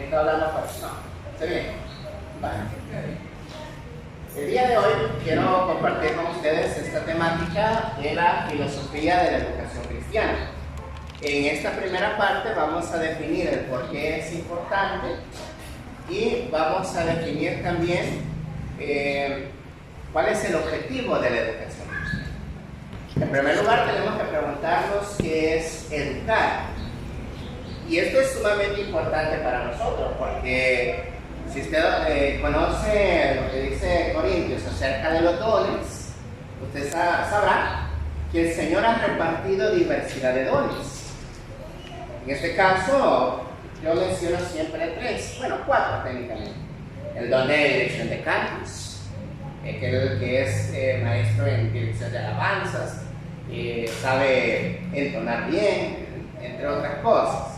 ¿Está hablando por eso? No. ¿Está bien? Vale. El día de hoy quiero compartir con ustedes esta temática de la filosofía de la educación cristiana. En esta primera parte vamos a definir el por qué es importante y vamos a definir también cuál es el objetivo de la educación cristiana. En primer lugar, tenemos que preguntarnos qué es educar. Y esto es sumamente importante para nosotros, porque si usted conoce lo que dice Corintios acerca de los dones, usted sabrá que el Señor ha repartido diversidad de dones. En este caso, yo menciono siempre cuatro técnicamente. El don de dirección de cantos, aquel que es maestro en dirección de alabanzas, sabe entonar bien, entre otras cosas.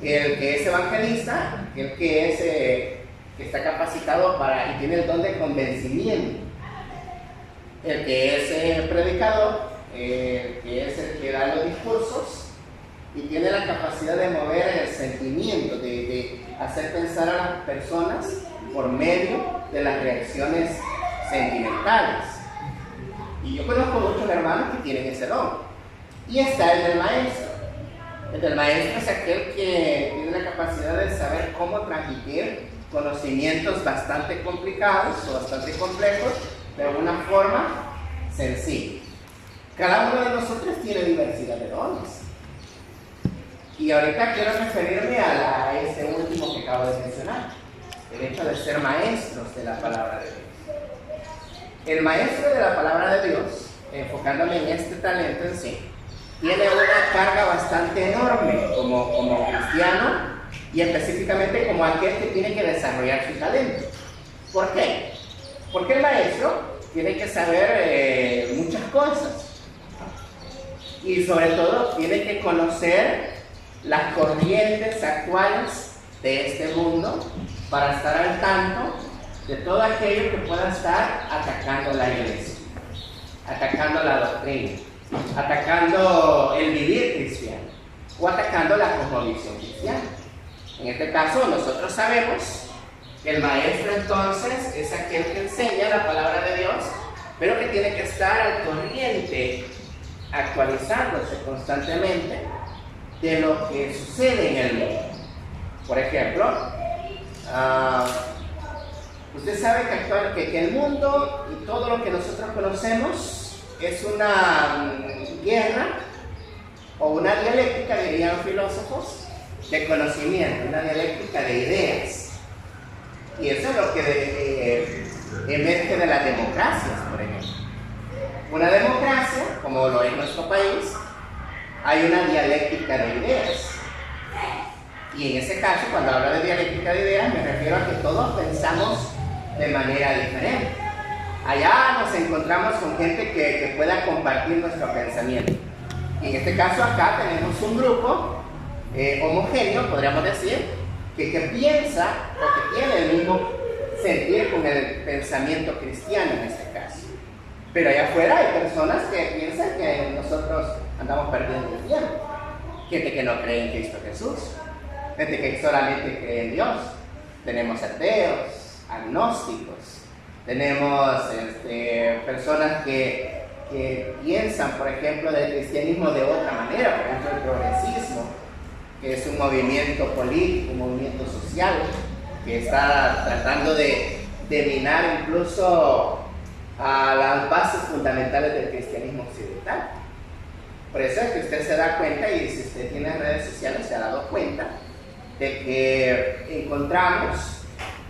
El que es evangelista, el que es que está capacitado y tiene el don de convencimiento. El que es predicador, el que es el que da los discursos y tiene la capacidad de mover el sentimiento, de hacer pensar a las personas por medio de las reacciones sentimentales. Y yo conozco muchos hermanos que tienen ese don. Y está el del maestro. El del maestro es aquel que tiene la capacidad de saber cómo transmitir conocimientos bastante complicados o bastante complejos de una forma sencilla. Cada uno de nosotros tiene diversidad de dones. Y ahorita quiero referirme a ese último que acabo de mencionar, el hecho de ser maestros de la palabra de Dios. El maestro de la palabra de Dios, enfocándome en este talento en sí, tiene una carga bastante enorme como cristiano y específicamente como aquel que tiene que desarrollar su talento. ¿Por qué? Porque el maestro tiene que saber muchas cosas y sobre todo tiene que conocer las corrientes actuales de este mundo para estar al tanto de todo aquello que pueda estar atacando la iglesia, atacando la doctrina, atacando el vivir cristiano o atacando la cosmovisión cristiana. En este caso, nosotros sabemos que el maestro entonces es aquel que enseña la palabra de Dios, pero que tiene que estar al corriente, actualizándose constantemente de lo que sucede en el mundo. Por ejemplo, usted sabe que el mundo y todo lo que nosotros conocemos es una guerra o una dialéctica, dirían filósofos, de conocimiento, una dialéctica de ideas. Y eso es lo que emerge de las democracias, por ejemplo. Una democracia, como lo es nuestro país, hay una dialéctica de ideas. Y en ese caso, cuando hablo de dialéctica de ideas, me refiero a que todos pensamos de manera diferente. Allá nos encontramos con gente que pueda compartir nuestro pensamiento. Y en este caso acá tenemos un grupo homogéneo, podríamos decir, que piensa o que tiene el mismo sentir con el pensamiento cristiano en este caso. Pero allá afuera hay personas que piensan que nosotros andamos perdiendo el tiempo. Gente que no cree en Cristo Jesús, gente que solamente cree en Dios. Tenemos ateos, agnósticos. Tenemos personas que piensan, por ejemplo, del cristianismo de otra manera, por ejemplo, el progresismo, que es un movimiento político, un movimiento social, que está tratando de minar incluso a las bases fundamentales del cristianismo occidental. Por eso es que usted se da cuenta, y si usted tiene redes sociales se ha dado cuenta, de que encontramos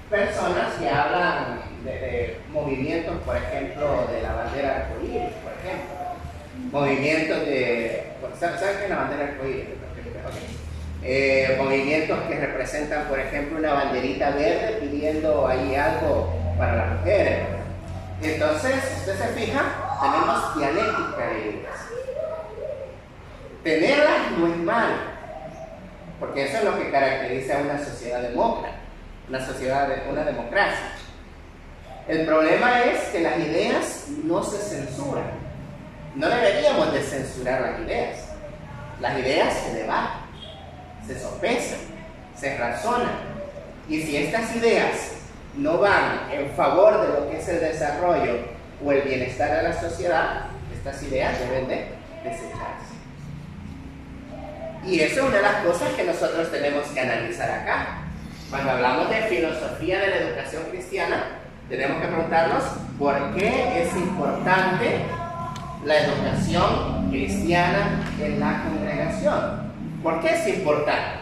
personas que hablan de movimientos, por ejemplo, de la bandera arcoíris, por ejemplo. Movimientos de... ¿Saben qué es la bandera arcoíris? Okay. Movimientos que representan, por ejemplo, una banderita verde pidiendo ahí algo para las mujeres. Entonces, si usted se fija, tenemos dialéctica de ideas. Tenerlas no es malo, porque eso es lo que caracteriza a una sociedad demócrata, una democracia. El problema es que las ideas no se censuran. No deberíamos de censurar las ideas. Las ideas se debaten, se sopesan, se razonan, Y si estas ideas no van en favor de lo que es el desarrollo o el bienestar de la sociedad, estas ideas deben de desecharse. Y eso es una de las cosas que nosotros tenemos que analizar acá. Cuando hablamos de filosofía de la educación cristiana, tenemos que preguntarnos por qué es importante la educación cristiana en la congregación. ¿Por qué es importante?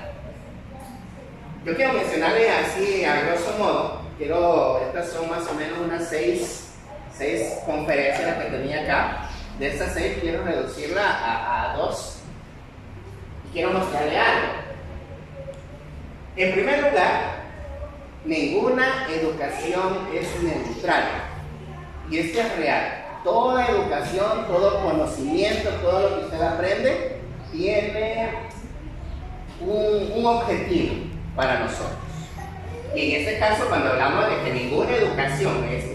Yo quiero mencionarle así a grosso modo, estas son más o menos unas seis conferencias que tenía acá. De estas 6 quiero reducirla a 2 y quiero mostrarle algo. En primer lugar, ninguna educación es neutral, y esto es real. Toda educación, todo conocimiento, todo lo que usted aprende tiene un objetivo para nosotros. Y en este caso, cuando hablamos de que ninguna educación es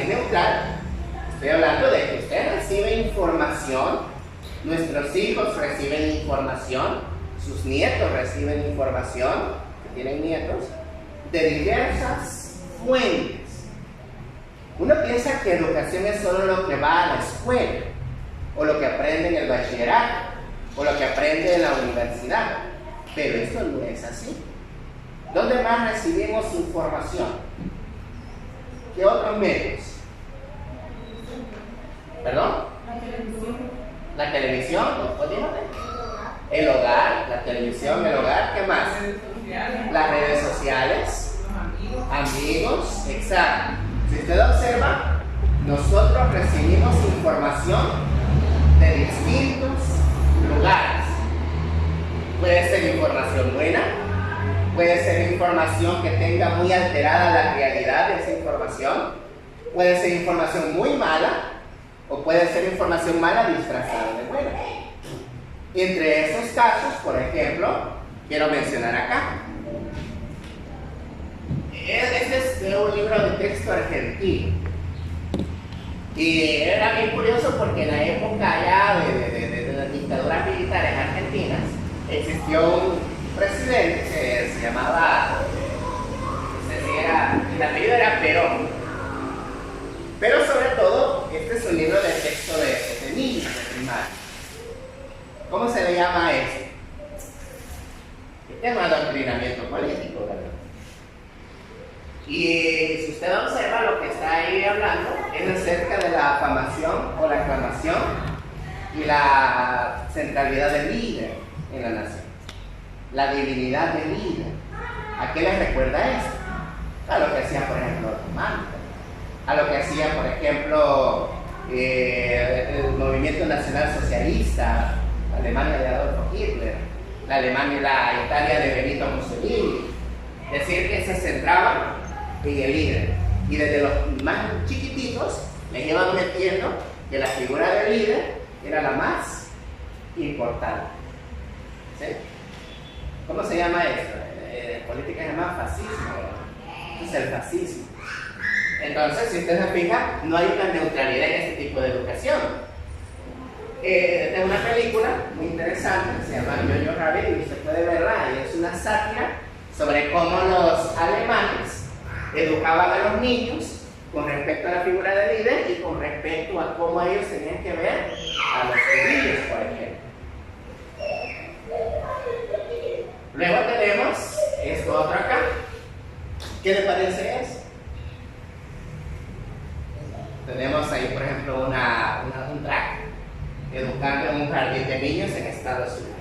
neutral, estoy hablando de que usted recibe información, nuestros hijos reciben información, sus nietos reciben información, que tienen nietos, de diversas fuentes. Uno piensa que educación es solo lo que va a la escuela, o lo que aprende en el bachillerato, o lo que aprende en la universidad, pero esto no es así. ¿Dónde más recibimos información? ¿Qué otros medios? ¿Perdón? La televisión, el hogar, la televisión, el hogar, ¿qué más? Las redes sociales, amigos, exacto. Si usted observa, nosotros recibimos información de distintos lugares. Puede ser información buena, puede ser información que tenga muy alterada la realidad de esa información, puede ser información muy mala, o puede ser información mala disfrazada de buena. Entre esos casos, por ejemplo, quiero mencionar acá. Este es de un libro de texto argentino. Y era bien curioso porque en la época ya de las dictaduras militares argentinas existió un presidente que se llamaba, no sé si era, el apellido era Perón. Pero sobre todo, este es un libro de texto de niños de primaria. ¿Cómo se le llama a esto? Este es un adoctrinamiento político, ¿verdad? Y si usted observa, lo que está ahí hablando es acerca de la afirmación o la aclamación y la centralidad del líder en la nación, la divinidad del líder. ¿A qué les recuerda esto? A lo que hacía, por ejemplo, los romanos, a lo que hacía, por ejemplo, el movimiento nacional socialista, la Alemania de Adolfo Hitler, la Italia de Benito Mussolini. Es decir, que se centraban en el líder, y desde los más chiquititos les iban metiendo que la figura del líder era la más importante. ¿Sí? ¿Cómo se llama esto? En política se llama fascismo. Esto es el fascismo. Entonces, si usted se fija, no hay una neutralidad en este tipo de educación. Esta es una película muy interesante, se llama Jojo Rabbit, y usted puede verla, y es una sátira sobre cómo los alemanes educaban a los niños con respecto a la figura del líder y con respecto a cómo ellos tenían que ver a los judíos, por ejemplo. Luego tenemos esto otro acá. ¿Qué le parece eso? Tenemos ahí, por ejemplo, un track educando en un jardín de niños en Estados Unidos.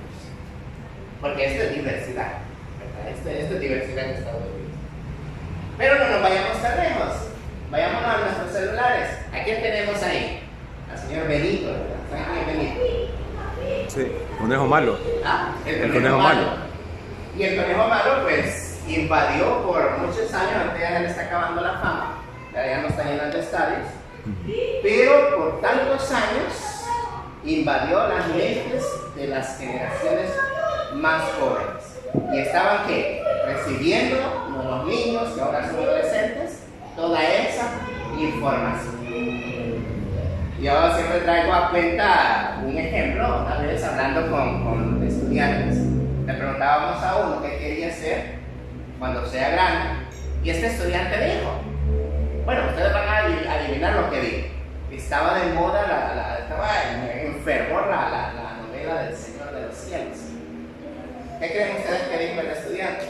Porque esto es diversidad, ¿verdad? Esto es diversidad en Estados Unidos. Pero no nos vayamos tan lejos. Vayámonos a nuestros celulares. ¿A quién tenemos ahí? Al señor Benito, ¿verdad? ¿Saben quién es Benito? Sí, conejo malo. Ah, el conejo malo. Y el conejo malo, pues, invadió por muchos años, antes ya le está acabando la fama, ya no está llenando estadios, pero por tantos años invadió las mentes de las generaciones más jóvenes. Y estaban, ¿qué? Recibiendo, los niños que ahora son adolescentes, toda esa información. Yo siempre traigo a cuenta un ejemplo. Una vez hablando con estudiantes, le preguntábamos a uno qué quería ser cuando sea grande. Y este estudiante dijo, bueno, ustedes van a adivinar lo que dijo. Estaba de moda, estaba en fervor la novela del Señor de los Cielos. ¿Qué creen ustedes que dijo el estudiante?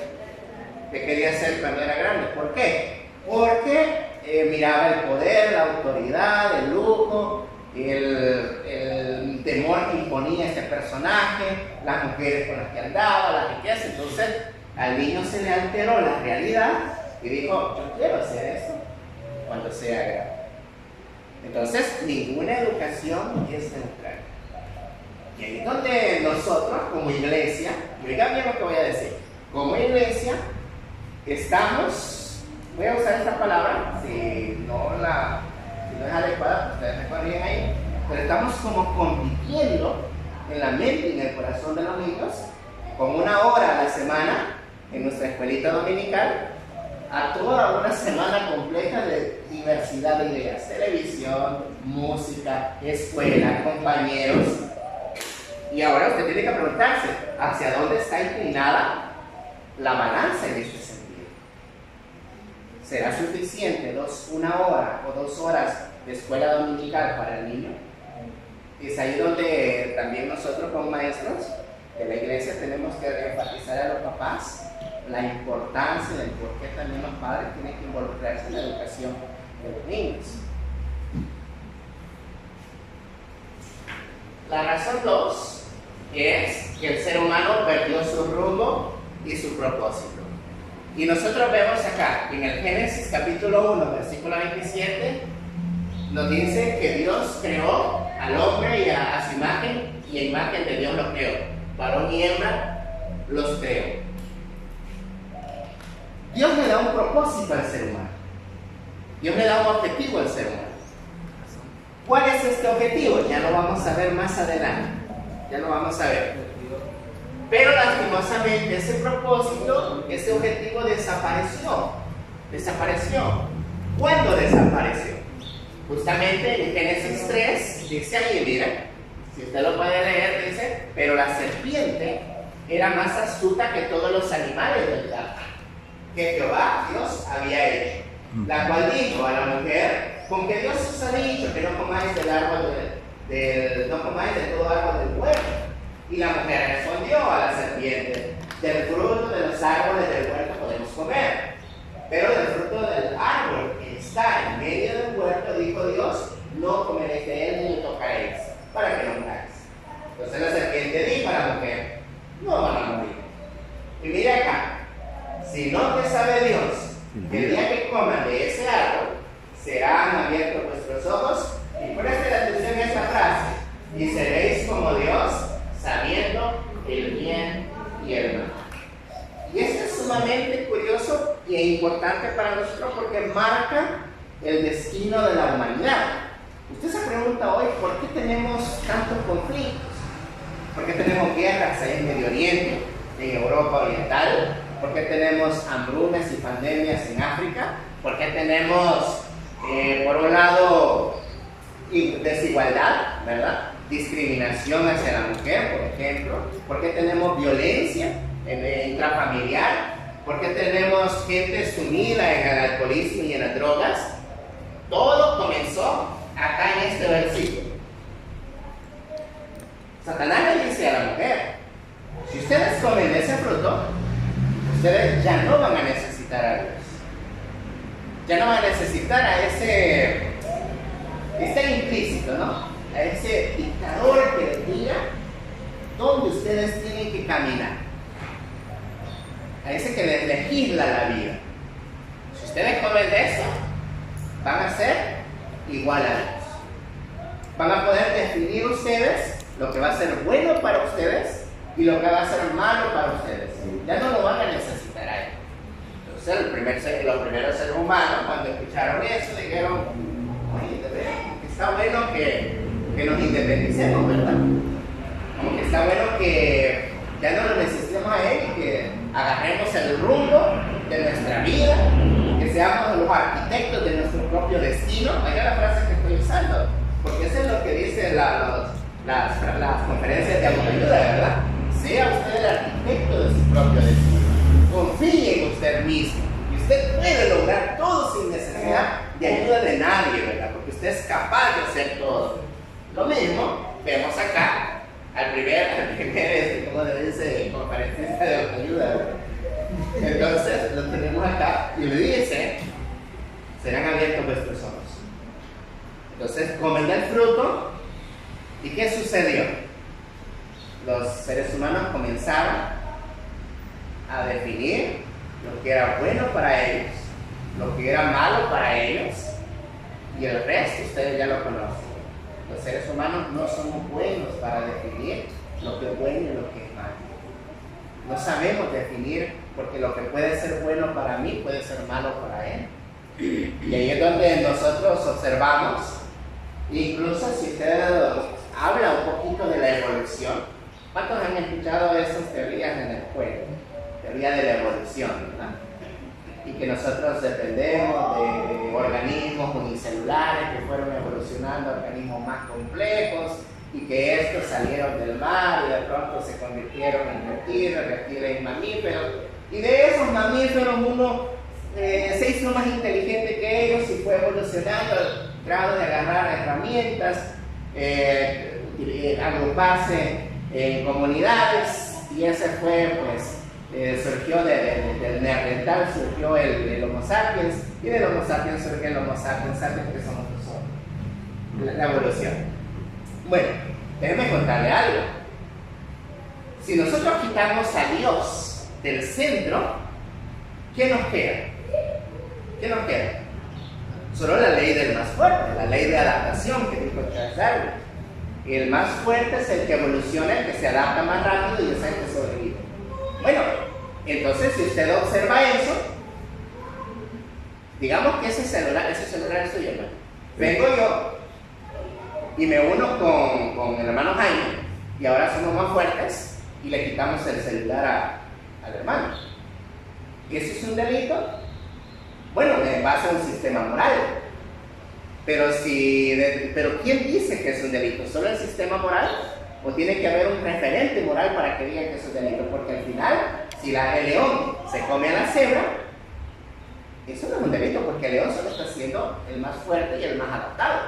Que quería ser cuando era grande. ¿Por qué? Porque miraba el poder, la autoridad, el lujo, el temor que imponía este personaje, las mujeres con las que andaba, la riqueza. Entonces al niño se le alteró la realidad y dijo, yo quiero hacer esto cuando sea grande. Entonces ninguna educación es neutral. Y ahí es donde nosotros como iglesia, y oigan bien lo que voy a decir, como iglesia estamos, voy a usar esta palabra, si no es adecuada, ustedes me corrigen ahí, pero estamos como compitiendo en la mente y en el corazón de los niños con 1 hora a la semana en nuestra escuelita dominical a toda una semana completa de diversidad de ideas, televisión, música, escuela, compañeros. Y ahora usted tiene que preguntarse hacia dónde está inclinada la balanza en este sentido. ¿Será suficiente 1 hora o 2 horas de escuela dominical para el niño? Es ahí donde también nosotros como maestros de la iglesia tenemos que enfatizar a los papás la importancia del por qué también los padres tienen que involucrarse en la educación de los niños. La razón 2 es que el ser humano perdió su rumbo y su propósito. Y nosotros vemos acá, en el Génesis capítulo 1, versículo 27, nos dice que Dios creó al hombre y a su imagen, y a imagen de Dios lo creó. Varón y hembra los creó. Dios le da un propósito al ser humano. Dios le da un objetivo al ser humano. ¿Cuál es este objetivo? Ya lo vamos a ver más adelante. Ya lo vamos a ver. Pero lastimosamente ese propósito, ese objetivo desapareció. ¿Cuándo desapareció? Justamente en Génesis 3 dice ahí, mira, si usted lo puede leer, dice, pero la serpiente era más astuta que todos los animales del campo que Jehová Dios había hecho, la cual dijo a la mujer, con que Dios os ha dicho que no comáis del árbol no comáis de todo árbol del huerto. Y la mujer respondió a la serpiente, del fruto de los árboles del huerto podemos comer, pero del fruto del árbol que está en medio del huerto, dijo Dios, no comeréis de él ni lo tocaréis, para que no muráis. Entonces la serpiente dijo a la mujer, no van a morir. Y mira acá, si no te sabe Dios, que el día que coman de ese árbol, serán abiertos vuestros ojos, y presten atención a esta frase, y seréis como Dios, sabiendo el bien y el mal. Y esto es sumamente curioso e importante para nosotros porque marca el destino de la humanidad. Usted se pregunta hoy, ¿por qué tenemos tantos conflictos? ¿Por qué tenemos guerras ahí en Medio Oriente, en Europa Oriental? ¿Por qué tenemos hambrunas y pandemias en África? ¿Por qué tenemos, por un lado, desigualdad, ¿verdad? Discriminación hacia la mujer, por ejemplo? ¿Por qué tenemos violencia intrafamiliar? ¿Por qué tenemos gente sumida en el alcoholismo y en las drogas? Todo comenzó acá en este versículo. Satanás le dice a la mujer, si ustedes comen de ese fruto, ustedes ya no van a necesitar a Dios. Ya no van a necesitar a está implícito, ¿no? A ese dictador que les diga dónde ustedes tienen que caminar. A ese que les legisla la vida. Si ustedes comen de eso, van a ser igual a Dios. Van a poder definir ustedes lo que va a ser bueno para ustedes y lo que va a ser malo para ustedes. Ya no lo van a necesitar a él. Entonces los primeros seres humanos cuando escucharon eso dijeron, oye, está bueno que nos independicemos, ¿verdad? Como que está bueno que ya no lo necesitemos a él y que agarremos el rumbo de nuestra vida, que seamos los arquitectos de nuestro propio destino. Oiga la frase que estoy usando, porque eso es lo que dicen las conferencias de autoayuda, ¿verdad? Sea usted el arquitecto de su propio destino. Confíe en usted mismo. Y usted puede lograr todo sin necesidad de ayuda de nadie, ¿verdad? Porque usted es capaz de hacer todo. Lo mismo vemos acá al primer como le dice, conferencista de autoayuda, ¿verdad? Entonces lo tenemos acá y le dice: serán abiertos vuestros ojos. Entonces comen del fruto. ¿Y qué sucedió? Los seres humanos comenzaron a definir lo que era bueno para ellos, lo que era malo para ellos, y el resto ustedes ya lo conocen. Los seres humanos no somos buenos para definir lo que es bueno y lo que es malo. No sabemos definir, porque lo que puede ser bueno para mí puede ser malo para él. Y ahí es donde nosotros observamos, incluso si usted habla un poquito de la evolución. ¿Cuántos han escuchado esas teorías en la escuela? Teoría de la evolución, ¿verdad? Y que nosotros dependemos de organismos unicelulares que fueron evolucionando a organismos más complejos, y que estos salieron del mar y de pronto se convirtieron en reptiles y mamíferos. Y de esos mamíferos uno se hizo más inteligente que ellos y fue evolucionando al grado de agarrar herramientas, agruparse en comunidades, y ese fue, pues, surgió del neandertal, surgió el Homo sapiens, y del Homo sapiens surgió el Homo sapiens que somos nosotros, la evolución. Bueno, déjenme contarle algo. Si nosotros quitamos a Dios del centro, ¿qué nos queda? ¿Qué nos queda? Solo la ley del más fuerte, la ley de adaptación que dijo Charles Darwin. El más fuerte es el que evoluciona, el que se adapta más rápido y es el que sobrevive. Bueno, entonces si usted observa eso, digamos que ese celular es suyo, ¿no? Vengo yo y me uno con el hermano Jaime, y ahora somos más fuertes y le quitamos el celular al hermano. ¿Eso es un delito? Bueno, en base a un sistema moral. Pero ¿quién dice que es un delito? ¿Solo el sistema moral? ¿O tiene que haber un referente moral para que digan que es un delito? Porque al final, si el león se come a la cebra, eso no es un delito, porque el león solo está siendo el más fuerte y el más adaptado.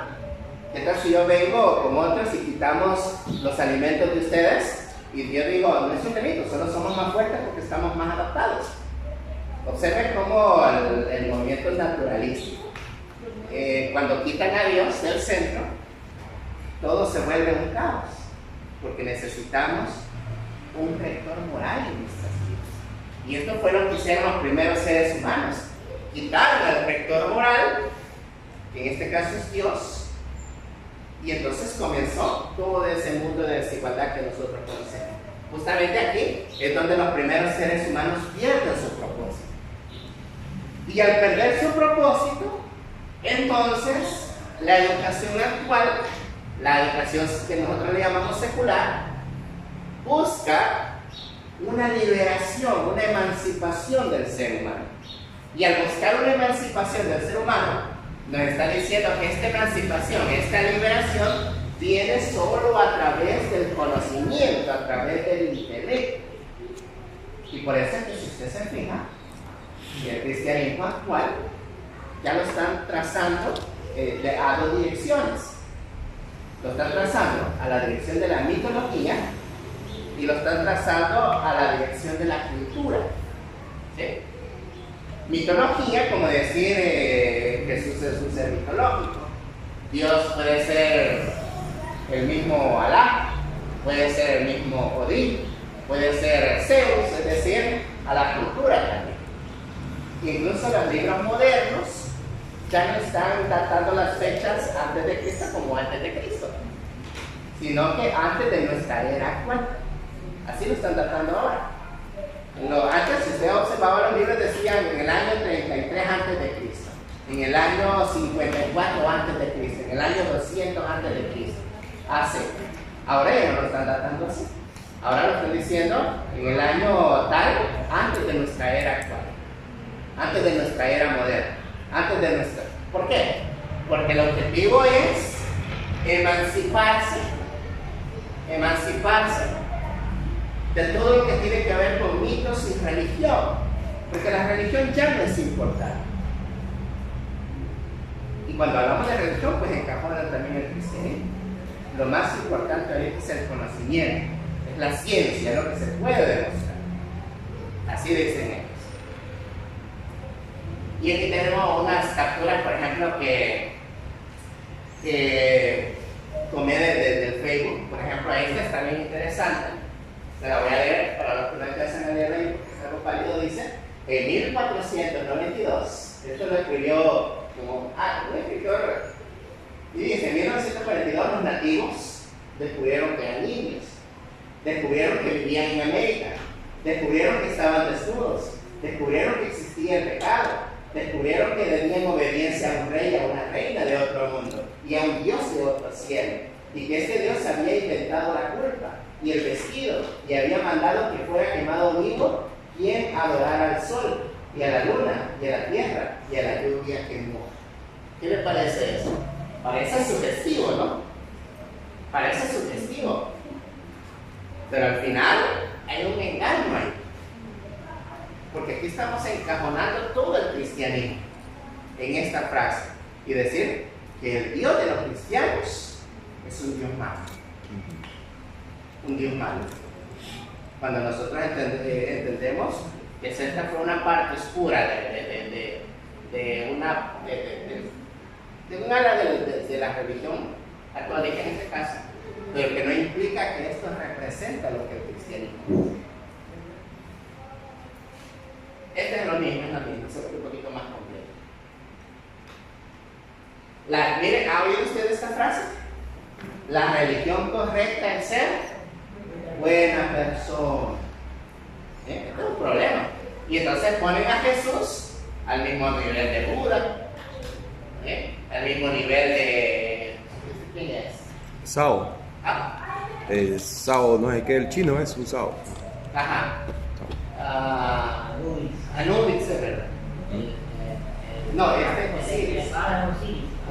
¿Qué tal si yo vengo como otros y quitamos los alimentos de ustedes? Y yo digo, no es un delito, solo somos más fuertes porque estamos más adaptados. Observen cómo el movimiento es naturalístico. Cuando quitan a Dios del centro, todo se vuelve un caos, porque necesitamos un rector moral en nuestras vidas. Y esto fue lo que hicieron los primeros seres humanos: quitaron al rector moral, que en este caso es Dios, y entonces comenzó todo ese mundo de desigualdad que nosotros conocemos. Justamente aquí es donde los primeros seres humanos pierden su propósito. Y al perder su propósito, entonces la educación actual, la educación que nosotros le llamamos secular, busca una liberación, una emancipación del ser humano. Y al buscar una emancipación del ser humano, nos está diciendo que esta emancipación, esta liberación, viene solo a través del conocimiento, a través del intelecto. Y por eso es que, si usted se fija, el cristianismo actual ya lo están trazando a dos direcciones. Lo están trazando a la dirección de la mitología y lo están trazando a la dirección de la cultura. ¿Sí? Mitología, como decir Jesús es un ser mitológico. Dios puede ser el mismo Alá, puede ser el mismo Odín, puede ser Zeus, es decir, a la cultura también. Incluso los libros modernos ya no están datando las fechas antes de Cristo como antes de Cristo, sino que antes de nuestra era actual. Así lo están datando ahora. Antes, si usted observaba los libros, decían en el año 33 antes de Cristo, en el año 54 antes de Cristo, en el año 200 antes de Cristo. Hace. Ahora ya no lo están datando así. Ahora lo están diciendo en el año tal, antes de nuestra era actual, antes de nuestra era moderna, antes de nuestra. ¿Por qué? Porque el objetivo es emanciparse de todo lo que tiene que ver con mitos y religión. Porque la religión ya no es importante. Y cuando hablamos de religión, pues encajona también el cristianismo. Lo más importante ahorita es el conocimiento, es la ciencia, lo que se puede demostrar. Así dicen ellos. Y aquí tenemos unas capturas, por ejemplo, que tomé del Facebook. Por ejemplo, esta está bien interesante. Se la voy a leer para los que no empiezan a leer ahí, porque es algo pálido. Dice: en 1492, esto lo escribió un escritor, y dice: en 1942 los nativos descubrieron que eran indios, descubrieron que vivían en América, descubrieron que estaban desnudos, descubrieron que existía el pecado, descubrieron que debían obediencia a un rey, a una reina de otro mundo y a un Dios de otro cielo, y que este Dios había inventado la culpa y el vestido y había mandado que fuera quemado vivo quien adorara al sol y a la luna y a la tierra y a la lluvia que moja. ¿Qué le parece eso? Parece sugestivo, ¿no? Parece sugestivo. Pero al final hay un engaño ahí. Porque aquí estamos encajonando todo el cristianismo en esta frase y decir que el Dios de los cristianos es un Dios malo. Un Dios malo. Cuando nosotros entendemos que esta fue una parte oscura de un ala de la religión católica en este caso, pero que no implica que esto representa lo que el cristianismo es. Este es lo mismo, solo que un poquito más completo. Miren, ¿ha oído usted esta frase? La religión correcta es ser buena persona. Este es un problema. Y entonces ponen a Jesús al mismo nivel de Buda, al mismo nivel de... ¿Quién es? Sao. Sao, no sé qué, el chino es un Sao. Ajá. Anubis, es verdad. No, este es Osiris.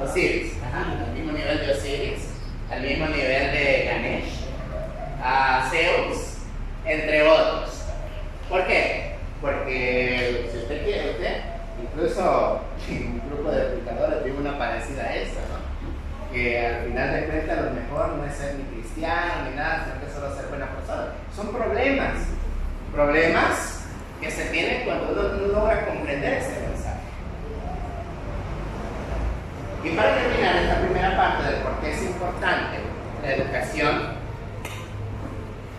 Osiris, al mismo nivel de Osiris, al mismo nivel de Ganesh, Zeus, entre otros. ¿Por qué? Porque si usted quiere, incluso en un grupo de predicadores tiene una parecida a esta, ¿no? Que al final de cuentas lo mejor no es ser ni cristiano ni nada, sino que solo ser buena persona. Son problemas que se tienen cuando uno no logra comprender este mensaje. Y para terminar esta primera parte de por qué es importante la educación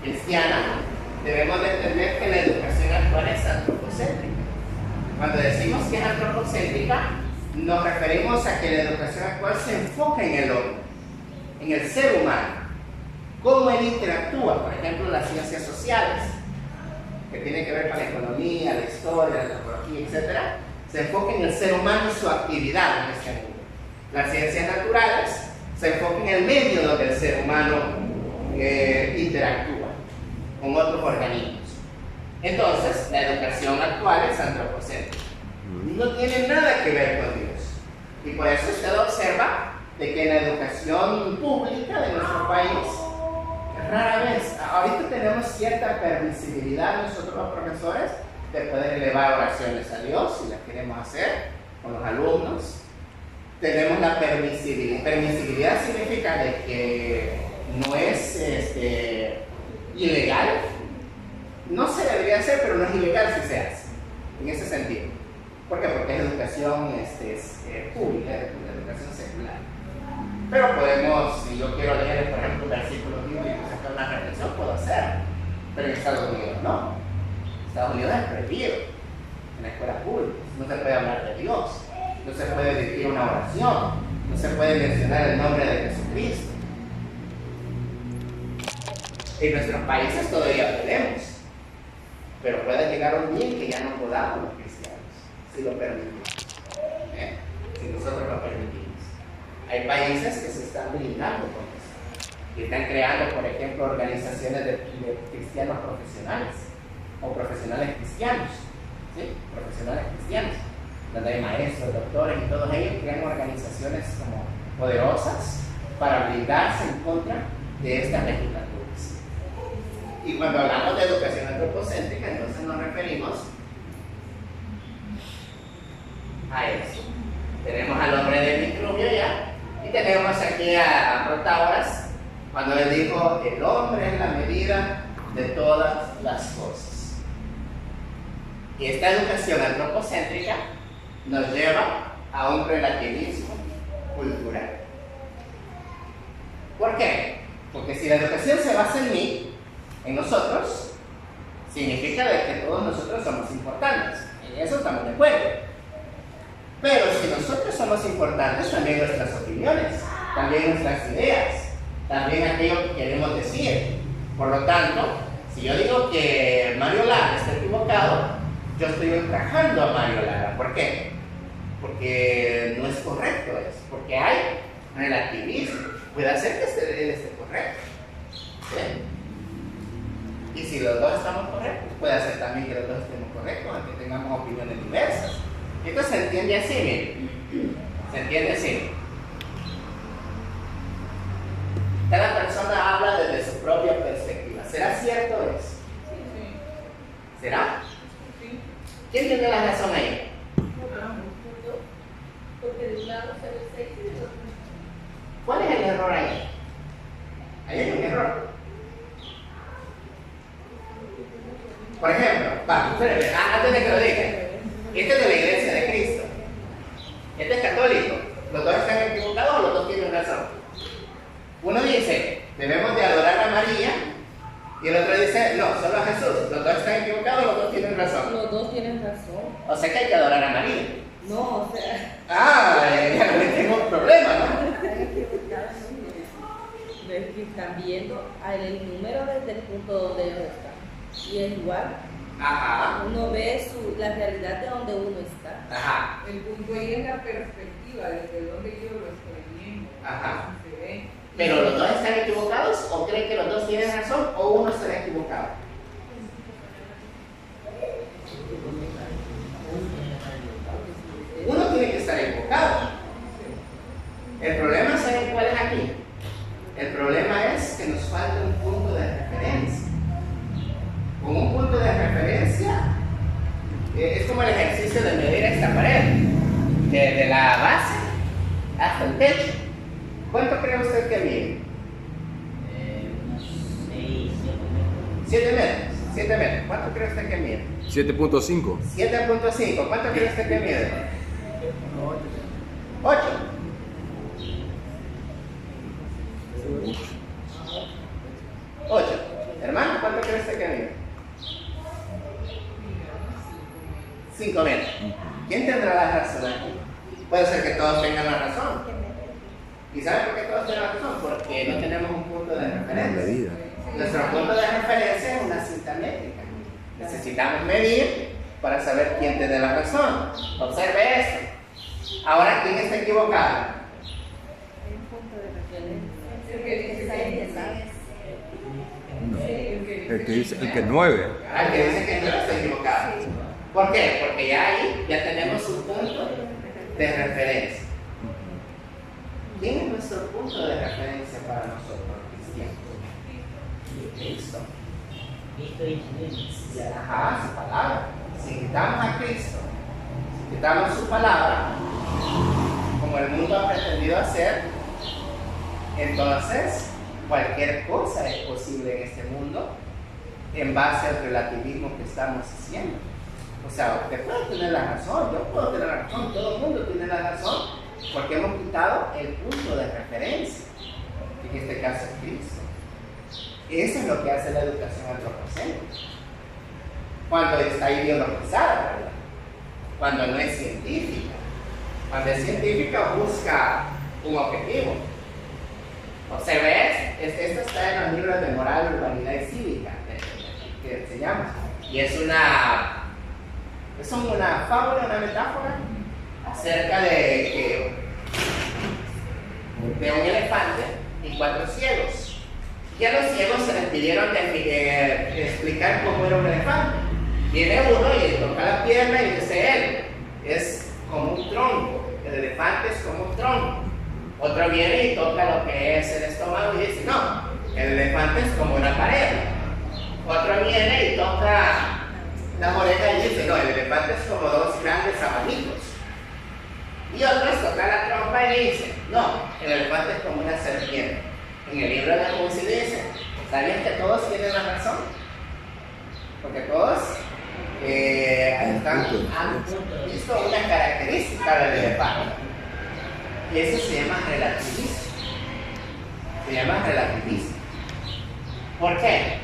cristiana, debemos de entender que la educación actual es antropocéntrica. Cuando decimos que es antropocéntrica, nos referimos a que la educación actual se enfoca en el hombre, en el ser humano, cómo él interactúa, por ejemplo, las ciencias sociales, que tienen que ver con la economía, la historia, la antropología, etc., se enfoca en el ser humano y su actividad en este mundo. Las ciencias naturales se enfocan en el medio donde el ser humano interactúa con otros organismos. Entonces, la educación actual es antropocéntrica. No tiene nada que ver con Dios. Y por eso usted observa de que en la educación pública de nuestro país, rara vez, ahorita tenemos cierta permisibilidad nosotros los profesores de poder elevar oraciones a Dios si las queremos hacer con los alumnos. Tenemos la permisibilidad. Permisibilidad significa de que no es ilegal. No se debería hacer, pero no es ilegal si se hace, en ese sentido. ¿Por qué? Porque es educación pública, es educación secular. Pero podemos, si yo quiero leer, por ejemplo, un versículo bíblico y sacar una reflexión, puedo hacerlo. Pero en Estados Unidos no. En Estados Unidos es prohibido. En la escuela pública no se puede hablar de Dios, no se puede dirigir una oración, no se puede mencionar el nombre de Jesucristo. En nuestros países todavía podemos, pero puede llegar un día en que ya no podamos los cristianos, si lo permitimos, si nosotros lo permitimos. Hay países que se están blindando con eso, que están creando, por ejemplo, organizaciones de cristianos profesionales o profesionales cristianos, ¿sí? Profesionales cristianos, donde hay maestros, doctores y todos ellos crean organizaciones como poderosas para blindarse en contra de estas legislaturas. Y cuando hablamos de educación antropocéntrica, entonces nos referimos a eso. Tenemos al hombre de Vitruvio ya, y tenemos aquí a Protágoras, cuando le dijo, el hombre es la medida de todas las cosas. Y esta educación antropocéntrica nos lleva a un relativismo cultural. ¿Por qué? Porque si la educación se basa en mí, en nosotros, significa de que todos nosotros somos importantes. En eso estamos de acuerdo. Pero si nosotros somos importantes, también nuestras opiniones, también nuestras ideas, también aquello que queremos decir. Por lo tanto, si yo digo que Mario Lara está equivocado, yo estoy ultrajando a Mario Lara. ¿Por qué? Porque no es correcto eso, porque hay relativismo. Puede ser que él esté correcto, ¿sí? Y si los dos estamos correctos, puede ser también que los dos estemos correctos, aunque tengamos opiniones diversas. Esto se entiende así, miren. Se entiende así. Cada persona habla desde su propia perspectiva. ¿Será cierto eso? Sí. ¿Será? Sí. ¿Quién tiene la razón ahí? Porque de un lado se ve 6 y del otro. ¿Cuál es el error ahí? Ahí hay un error. Por ejemplo, antes de que lo digan, este es de la iglesia de Cristo. Este es católico. ¿Los dos están equivocados o los dos tienen razón? Uno dice, debemos de adorar a María, y el otro dice, no, solo a Jesús. ¿Los dos están equivocados o los dos tienen razón? Los dos tienen razón. O sea que hay que adorar a María. No, o sea. Ya no tengo problema, ¿no? Están equivocados, ¿no? Es que están viendo el número desde el punto donde ellos están. Y es igual. Ajá. Uno ve la realidad de donde uno está. Ajá. El punto ahí es la perspectiva, desde donde yo lo estoy viendo. Ajá. Se ve. ¿Pero los dos están equivocados o creen que los dos tienen razón o uno estará equivocado? Uno tiene que estar equivocado. El problema, ¿saben cuál es aquí? El problema es que nos falta un punto de referencia. Con un punto de referencia es como el ejercicio de medir esta pared, desde la base hasta el techo. ¿Cuánto cree usted que mide? Unos 6, 7 metros. 7 metros. ¿Cuánto cree usted que mide? 7.5. 7.5. ¿Cuánto cree usted que mide? 8. 8. Hermano, ¿cuánto cree usted que mide? 5 metros. ¿Quién tendrá la razón aquí? Puede ser que todos tengan la razón. ¿Y saben por qué todos tienen la razón? Porque no tenemos un punto de referencia. Medida. Nuestro punto de referencia es una cinta métrica. Necesitamos medir para saber quién tiene la razón. Observe esto. Ahora, ¿quién está equivocado? El punto de referencia. El que dice que El que dice, el que 9. Al que dice que no está equivocado. ¿Por qué? Porque ya ahí ya tenemos un punto de referencia. ¿Quién es nuestro punto de referencia para nosotros, cristianos? Cristo. Cristo y Ajá, su palabra. Si quitamos a Cristo, si quitamos su palabra, como el mundo ha pretendido hacer, entonces cualquier cosa es posible en este mundo en base al relativismo que estamos haciendo. O sea, usted puede tener la razón, yo puedo tener la razón, todo el mundo tiene la razón, porque hemos quitado el punto de referencia, en este caso es Cristo. Eso es lo que hace la educación antropocéntrica. Cuando está ideologizada, ¿verdad? Cuando no es científica. Cuando es científica busca un objetivo. Observe, esto está en los libros de moral, urbanidad y cívica que enseñamos. Y es una fábula, una metáfora acerca de un elefante y 4 ciegos. Y a los ciegos se les pidieron explicar cómo era un elefante. Viene uno y le toca la pierna y dice él, es como un tronco, el elefante es como un tronco. Otro viene y toca lo que es el estómago y dice, no, el elefante es como una pared. Otro viene y toca las orejas y dice, no, el elefante es como 2 grandes abanicos. Y otros tocan la trompa y dicen, no, el elefante es como una serpiente. En el libro de la Junci dice, ¿sabían que todos tienen la razón? Porque todos han visto una característica del elefante. Y eso se llama relativismo. Se llama relativismo. ¿Por qué?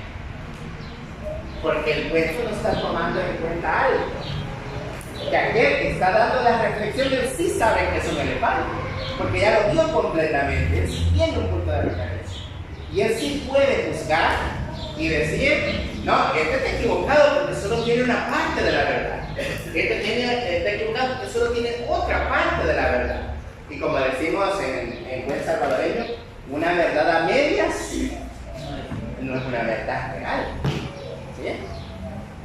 Porque el cuento no está tomando en cuenta algo. Que aquel que está dando la reflexión, él sí sabe que es un elefante. Porque ya lo vio completamente. Él sí tiene un punto de referencia. Y él sí puede juzgar y decir, no, este está equivocado porque solo tiene una parte de la verdad. Este está equivocado porque solo tiene otra parte de la verdad. Y como decimos en buen salvadoreño, una verdad a medias no es una verdad real. ¿Sí?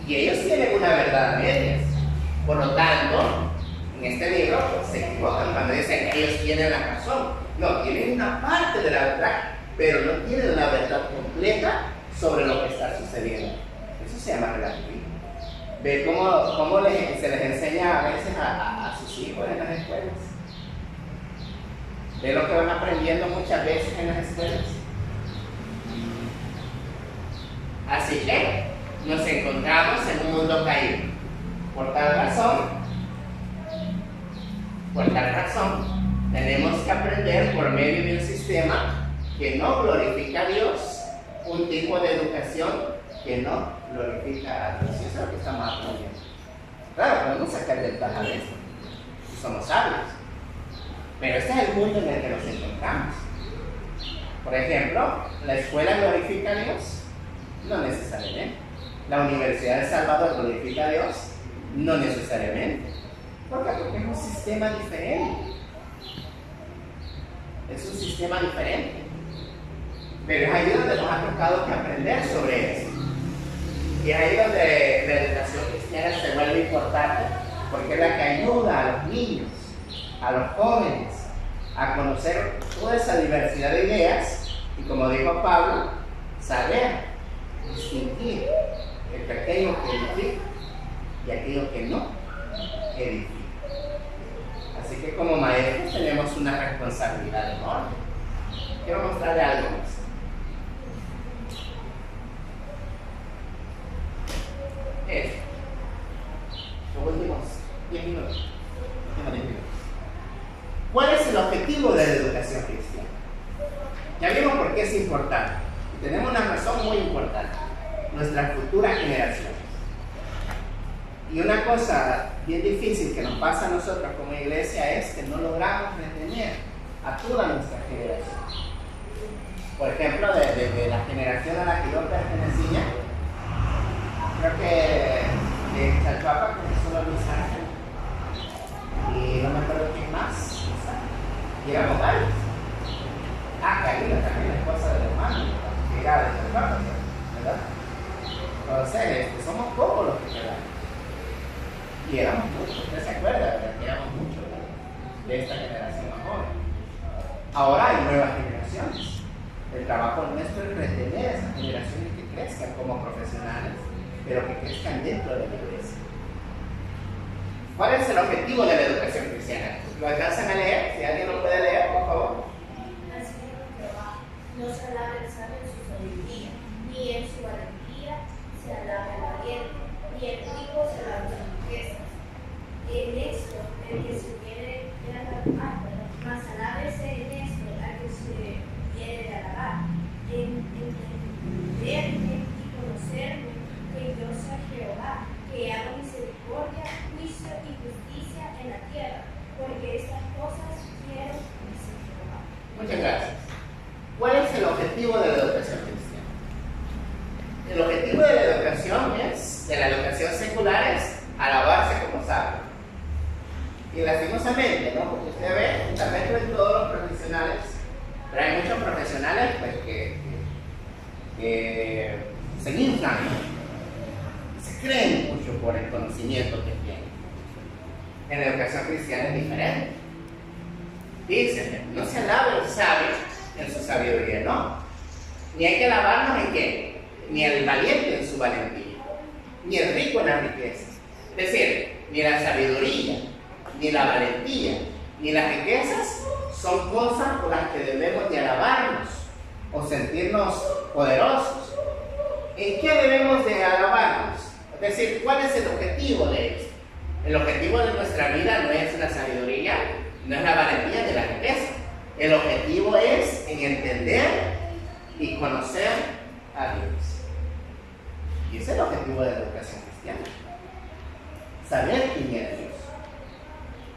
Y ellos tienen una verdad a medias. Por lo tanto, en este libro se equivocan cuando dicen que ellos tienen la razón. No, tienen una parte de la verdad, pero no tienen la verdad completa sobre lo que está sucediendo. Eso se llama relativismo. ¿Ve cómo se les enseña a veces a sus hijos en las escuelas? ¿Ve lo que van aprendiendo muchas veces en las escuelas? Así que nos encontramos en un mundo caído. Por tal razón, tenemos que aprender por medio de un sistema que no glorifica a Dios, un tipo de educación que no glorifica a Dios. Y eso es lo que estamos aprendiendo. Claro, podemos sacar ventaja de esto. Somos sabios. Pero este es el mundo en el que nos encontramos. Por ejemplo, ¿la escuela glorifica a Dios? No necesariamente. ¿La Universidad de El Salvador glorifica a Dios? No necesariamente. ¿Por qué? Porque es un sistema diferente. Es un sistema diferente. Pero es ahí donde nos ha tocado que aprender sobre eso. Y es ahí donde la educación cristiana se vuelve importante, porque es la que ayuda a los niños, a los jóvenes, a conocer toda esa diversidad de ideas y, como dijo Pablo, saber distinguir entre aquello que edifica y aquello que no edifica. Así que como maestros tenemos una responsabilidad enorme. Quiero mostrarle algo más. Los últimos 10 minutos. ¿Cuál es el objetivo de la educación cristiana? Ya vimos por qué es importante. Tenemos una razón muy importante. Nuestras futuras generaciones. Y una cosa bien difícil que nos pasa a nosotros como iglesia es que no logramos retener a toda nuestra generación. Por ejemplo, de la generación a la que yo pertenecía, creo que de Chalchuapa comenzó Luis Ángel. Y no me acuerdo quién más. Y éramos varios. Karina también, la esposa del hermano, que era de Chalchuapa, ¿verdad? Entonces, somos pocos los que quedamos. Y éramos muchos, usted se acuerda, ¿verdad? Que éramos muchos, ¿verdad? De esta generación más joven. Ahora hay nuevas generaciones. El trabajo nuestro es retener a esas generaciones que crezcan como profesionales, pero que crezcan dentro de la iglesia. ¿Cuál es el objetivo de la educación cristiana? ¿Lo alcanzan a leer? Si alguien lo puede leer, por favor. No se alabe el sabio en su sabiduría, ni en su valentía se alabe el valiente, ni el rico se alabe sus riquezas. En esto, el que se quiere alabar, mas alábese en esto al que se quiere alabar, en entenderme y conocerme, que yo soy Jehová, que hago misericordia, juicio y justicia en la tierra, porque estas cosas quiero, dice Jehová. Muchas gracias. ¿Cuál es el objetivo de la educación cristiana? El objetivo de la educación secular es alabarse como sabio. Y lastimosamente, ¿no? Porque usted ve, tal vez no en todos los profesionales, pero hay muchos profesionales pues, que se inflan, se creen mucho por el conocimiento que tienen. En la educación cristiana es diferente. Dice, no se alabe el sabio en su sabiduría, no. Ni hay que alabarnos en qué, ni el valiente en su valentía, ni el rico en la riqueza. Es decir, ni la sabiduría, ni la valentía, ni las riquezas son cosas por las que debemos de alabarnos o sentirnos poderosos. ¿En qué debemos de alabarnos? Es decir, ¿cuál es el objetivo de esto? El objetivo de nuestra vida no es la sabiduría, no es la valentía de la riqueza. El objetivo es en entender y conocer a Dios. Y ese es el objetivo de la educación cristiana. Saber quién es Dios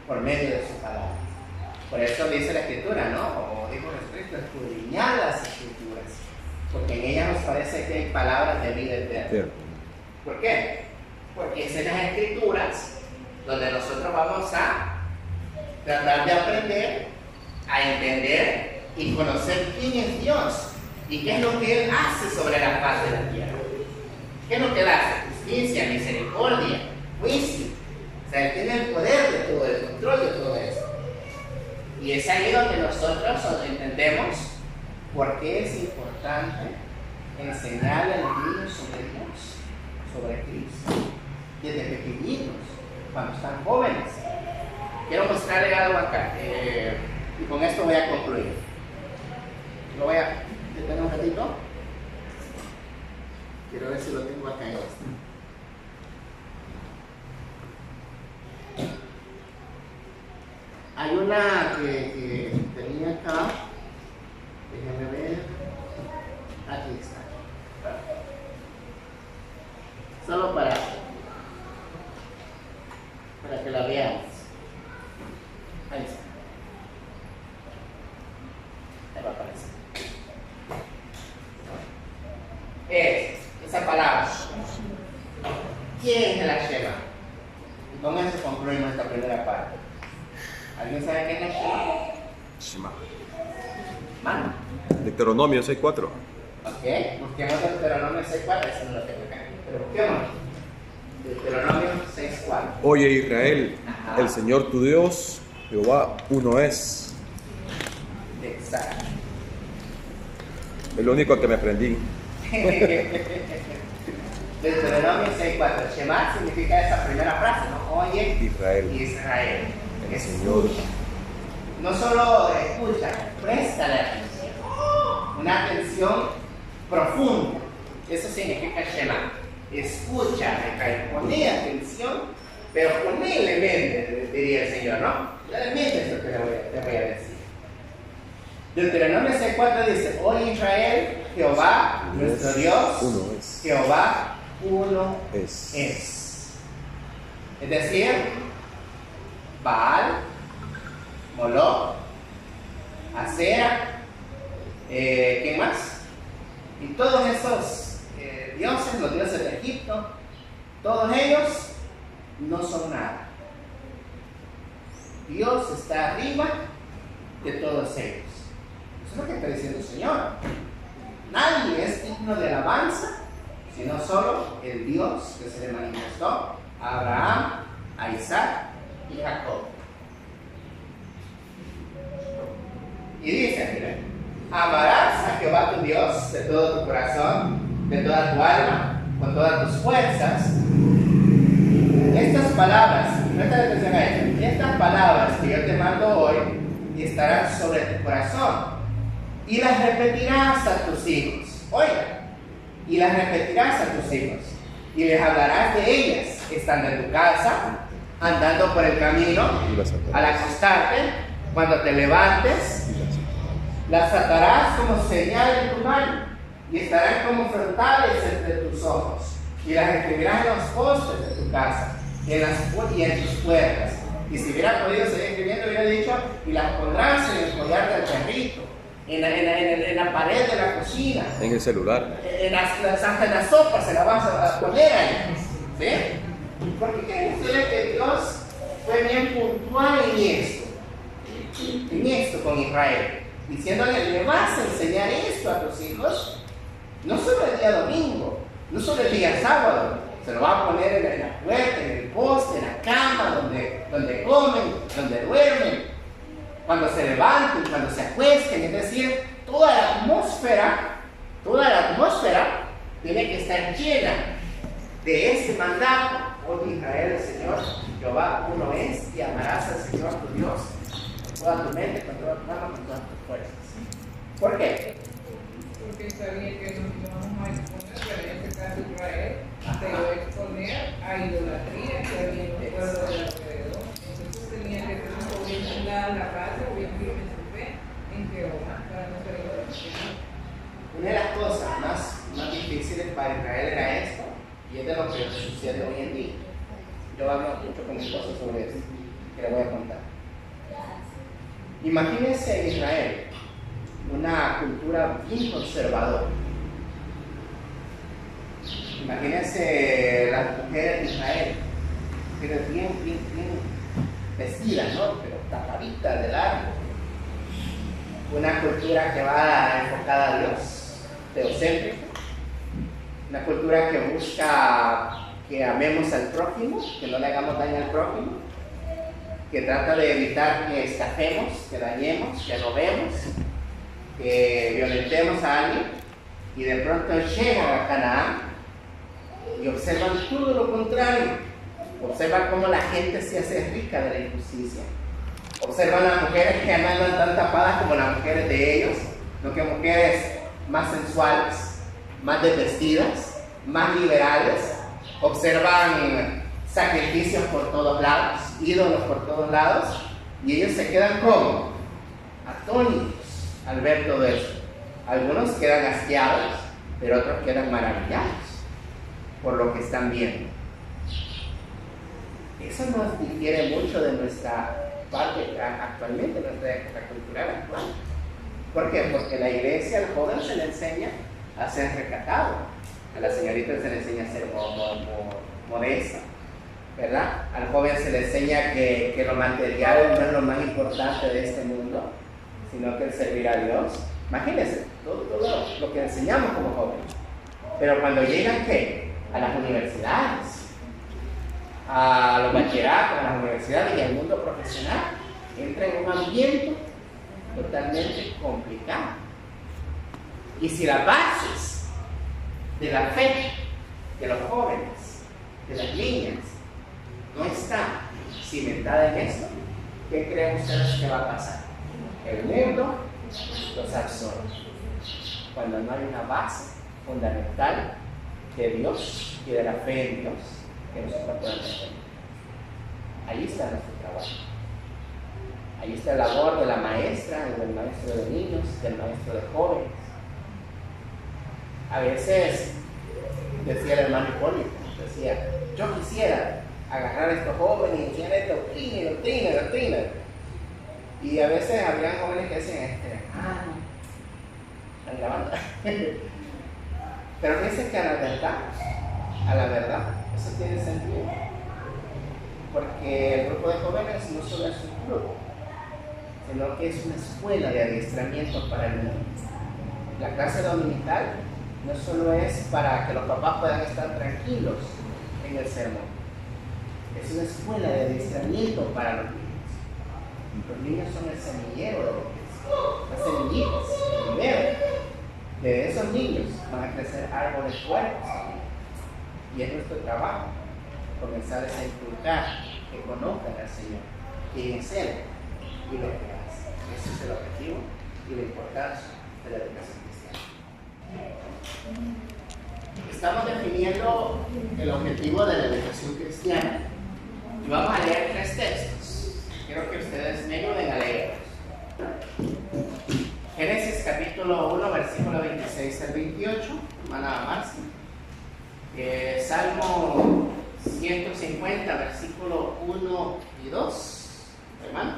por medio de su palabra. Por eso dice la Escritura, ¿no? O dijo Jesucristo, escudriñad las Escrituras, porque en ellas nos parece que hay palabras de vida eterna. Cierto. ¿Por qué? Porque es en las Escrituras donde nosotros vamos a tratar de aprender, a entender y conocer quién es Dios y qué es lo que Él hace sobre la faz de la tierra. ¿Qué es lo que Él hace? Justicia, misericordia, juicio. O sea, Él tiene el poder de todo, el control de todo eso. Y es ahí donde nosotros entendemos por qué es importante enseñarle a los niños sobre Dios, sobre Cristo, desde pequeñitos, cuando están jóvenes. Quiero mostrarle algo acá, y con esto voy a concluir. Lo voy a detener un ratito. Quiero ver si lo tengo acá en esto. Hay una que tenía acá. Déjenme ver. Aquí está. Solo para que la veamos. Ahí está. Ahí va a aparecer. Esa palabra. ¿Quién es la Shema? Y con eso concluimos esta primera parte. ¿Alguien sabe quién es Shema? Shema. Mano. Deuteronomio 6:4. Ok, busquemos Deuteronomio 6:4, eso no lo tengo acá. Pero busquemos. Deuteronomio 6:4. Oye Israel, Ajá. el Señor tu Dios, Jehová, uno es. Exacto. Es lo único que me aprendí. Deuteronomio 6:4. Shema significa esa primera frase, ¿no? Oye Israel, el Escucha. Señor. No solo escucha, préstale atención. Una atención profunda. Eso significa Shema. Escucha, ponle atención, pero ponle mente, diría el Señor, ¿no? Realmente eso que te voy a decir. Deuteronomio 6:4 dice: Oye Israel, Jehová, nuestro Dios, uno es. Jehová, uno Es. es. Es decir, Baal, Moloch, Asera, ¿quién más? Y todos esos dioses, los dioses de Egipto, todos ellos no son nada. Dios está arriba de todos ellos. Eso es lo que está diciendo el Señor. Nadie es digno de alabanza, sino solo el Dios que se le manifestó a Abraham, a Isaac y Jacob. Y dice, mira, amarás a Jehová tu Dios de todo tu corazón, de toda tu alma, con todas tus fuerzas. Estas palabras, presta atención a esto, estas palabras que yo te mando hoy estarán sobre tu corazón y las repetirás a tus hijos. Oiga, y las repetirás a tus hijos y les hablarás de ellas estando en tu casa, andando por el camino, al acostarte, cuando te levantes. Las atarás como señal en tu mano y estarán como frontales entre tus ojos, y las escribirás en los postes de tu casa y en tus puertas. Y si hubiera podido seguir escribiendo, hubiera dicho: y las pondrás en el collar del perrito, en la pared de la cocina, En el celular. hasta en la sopa se la vas a poner ahí. ¿Sí? Porque quiere decirle que Dios fue bien puntual en esto con Israel, diciéndole: le vas a enseñar esto a tus hijos, no solo el día domingo, no solo el día sábado, se lo va a poner en la puerta, en el poste, en la cama, donde comen, donde duermen, cuando se levanten, cuando se acuesten. Es decir, toda la atmósfera tiene que estar llena de este mandato. Oye Israel, el Señor Jehová uno es, y amarás al Señor tu Dios toda tu mente, con toda tu alma, con todas tus fuerzas. ¿Por qué? Porque sabía que nos íbamos a exponer, en este caso Israel, se iba a exponer a idolatría que había en los pueblos de alrededor. Entonces tenía que tener bien la raza, bien firme su fe en Jehová para no ser idolatrado. Una de las cosas más difíciles para Israel era esto, y es de lo que sucede hoy en día. Yo hablo mucho con mi esposa sobre esto, que le voy a contar. Imagínense en Israel una cultura bien conservadora. Imagínense las mujeres de Israel, mujeres bien vestidas, ¿no? Pero tapaditas de largo. Una cultura que va enfocada a Dios, teocéntrica. Una cultura que busca que amemos al prójimo, que no le hagamos daño al prójimo, que trata de evitar que estafemos, que dañemos, que robemos, que violentemos a alguien, y de pronto llegan a Canaán y observan todo lo contrario. Observan cómo la gente se hace rica de la injusticia. Observan a las mujeres que no andan tan tapadas como las mujeres de ellos, no que mujeres más sensuales, más desvestidas, más liberales. Observan sacrificios por todos lados, ídolos por todos lados, y ellos se quedan como atónitos al ver todo eso. Algunos quedan asqueados, pero otros quedan maravillados por lo que están viendo. Eso nos difiere mucho de nuestra parte actualmente, de nuestra época cultural actual. ¿Por qué? Porque la iglesia al joven se le enseña a ser recatado, a la señorita se le enseña a ser modesta, ¿verdad? Al joven se le enseña que lo material no es lo más importante de este mundo, sino que el servir a Dios. Imagínense todo lo que enseñamos como jóvenes. Pero cuando llegan, ¿qué? A las universidades, a los bachilleratos, a las universidades y al mundo profesional, entra en un ambiente totalmente complicado. Y si las bases de la fe de los jóvenes, de las niñas, no está cimentada en esto, ¿qué creen ustedes que va a pasar? El mundo los absorbe. Cuando no hay una base fundamental de Dios y de la fe en Dios, que nosotros podemos tener. Ahí está nuestro trabajo. Ahí está la labor de la maestra, del maestro de niños, del maestro de jóvenes. A veces, decía el hermano Hipólito, decía, yo quisiera agarrar a estos jóvenes y enseñarles doctrina. Y a veces había jóvenes que decían, están grabando. Pero fíjense que a la verdad, eso tiene sentido. Porque el grupo de jóvenes no solo es un grupo, sino que es una escuela de adiestramiento para el mundo. La clase dominical no solo es para que los papás puedan estar tranquilos en el sermón, es una escuela de adiestramiento para los niños. Los niños son el semillero de la iglesia, las semillitas, primero. De esos niños van a crecer árboles fuertes. Y es nuestro trabajo comenzar a inculcar que conozcan al Señor, quién es Él y lo que hace. Ese es el objetivo y la importancia de la educación cristiana. Estamos definiendo el objetivo de la educación cristiana y vamos a leer 3 textos. Quiero que ustedes me ayuden a leerlos. Génesis capítulo 1, versículo 26 al 28, hermana Marcia. Salmo 150, versículo 1 y 2, hermano.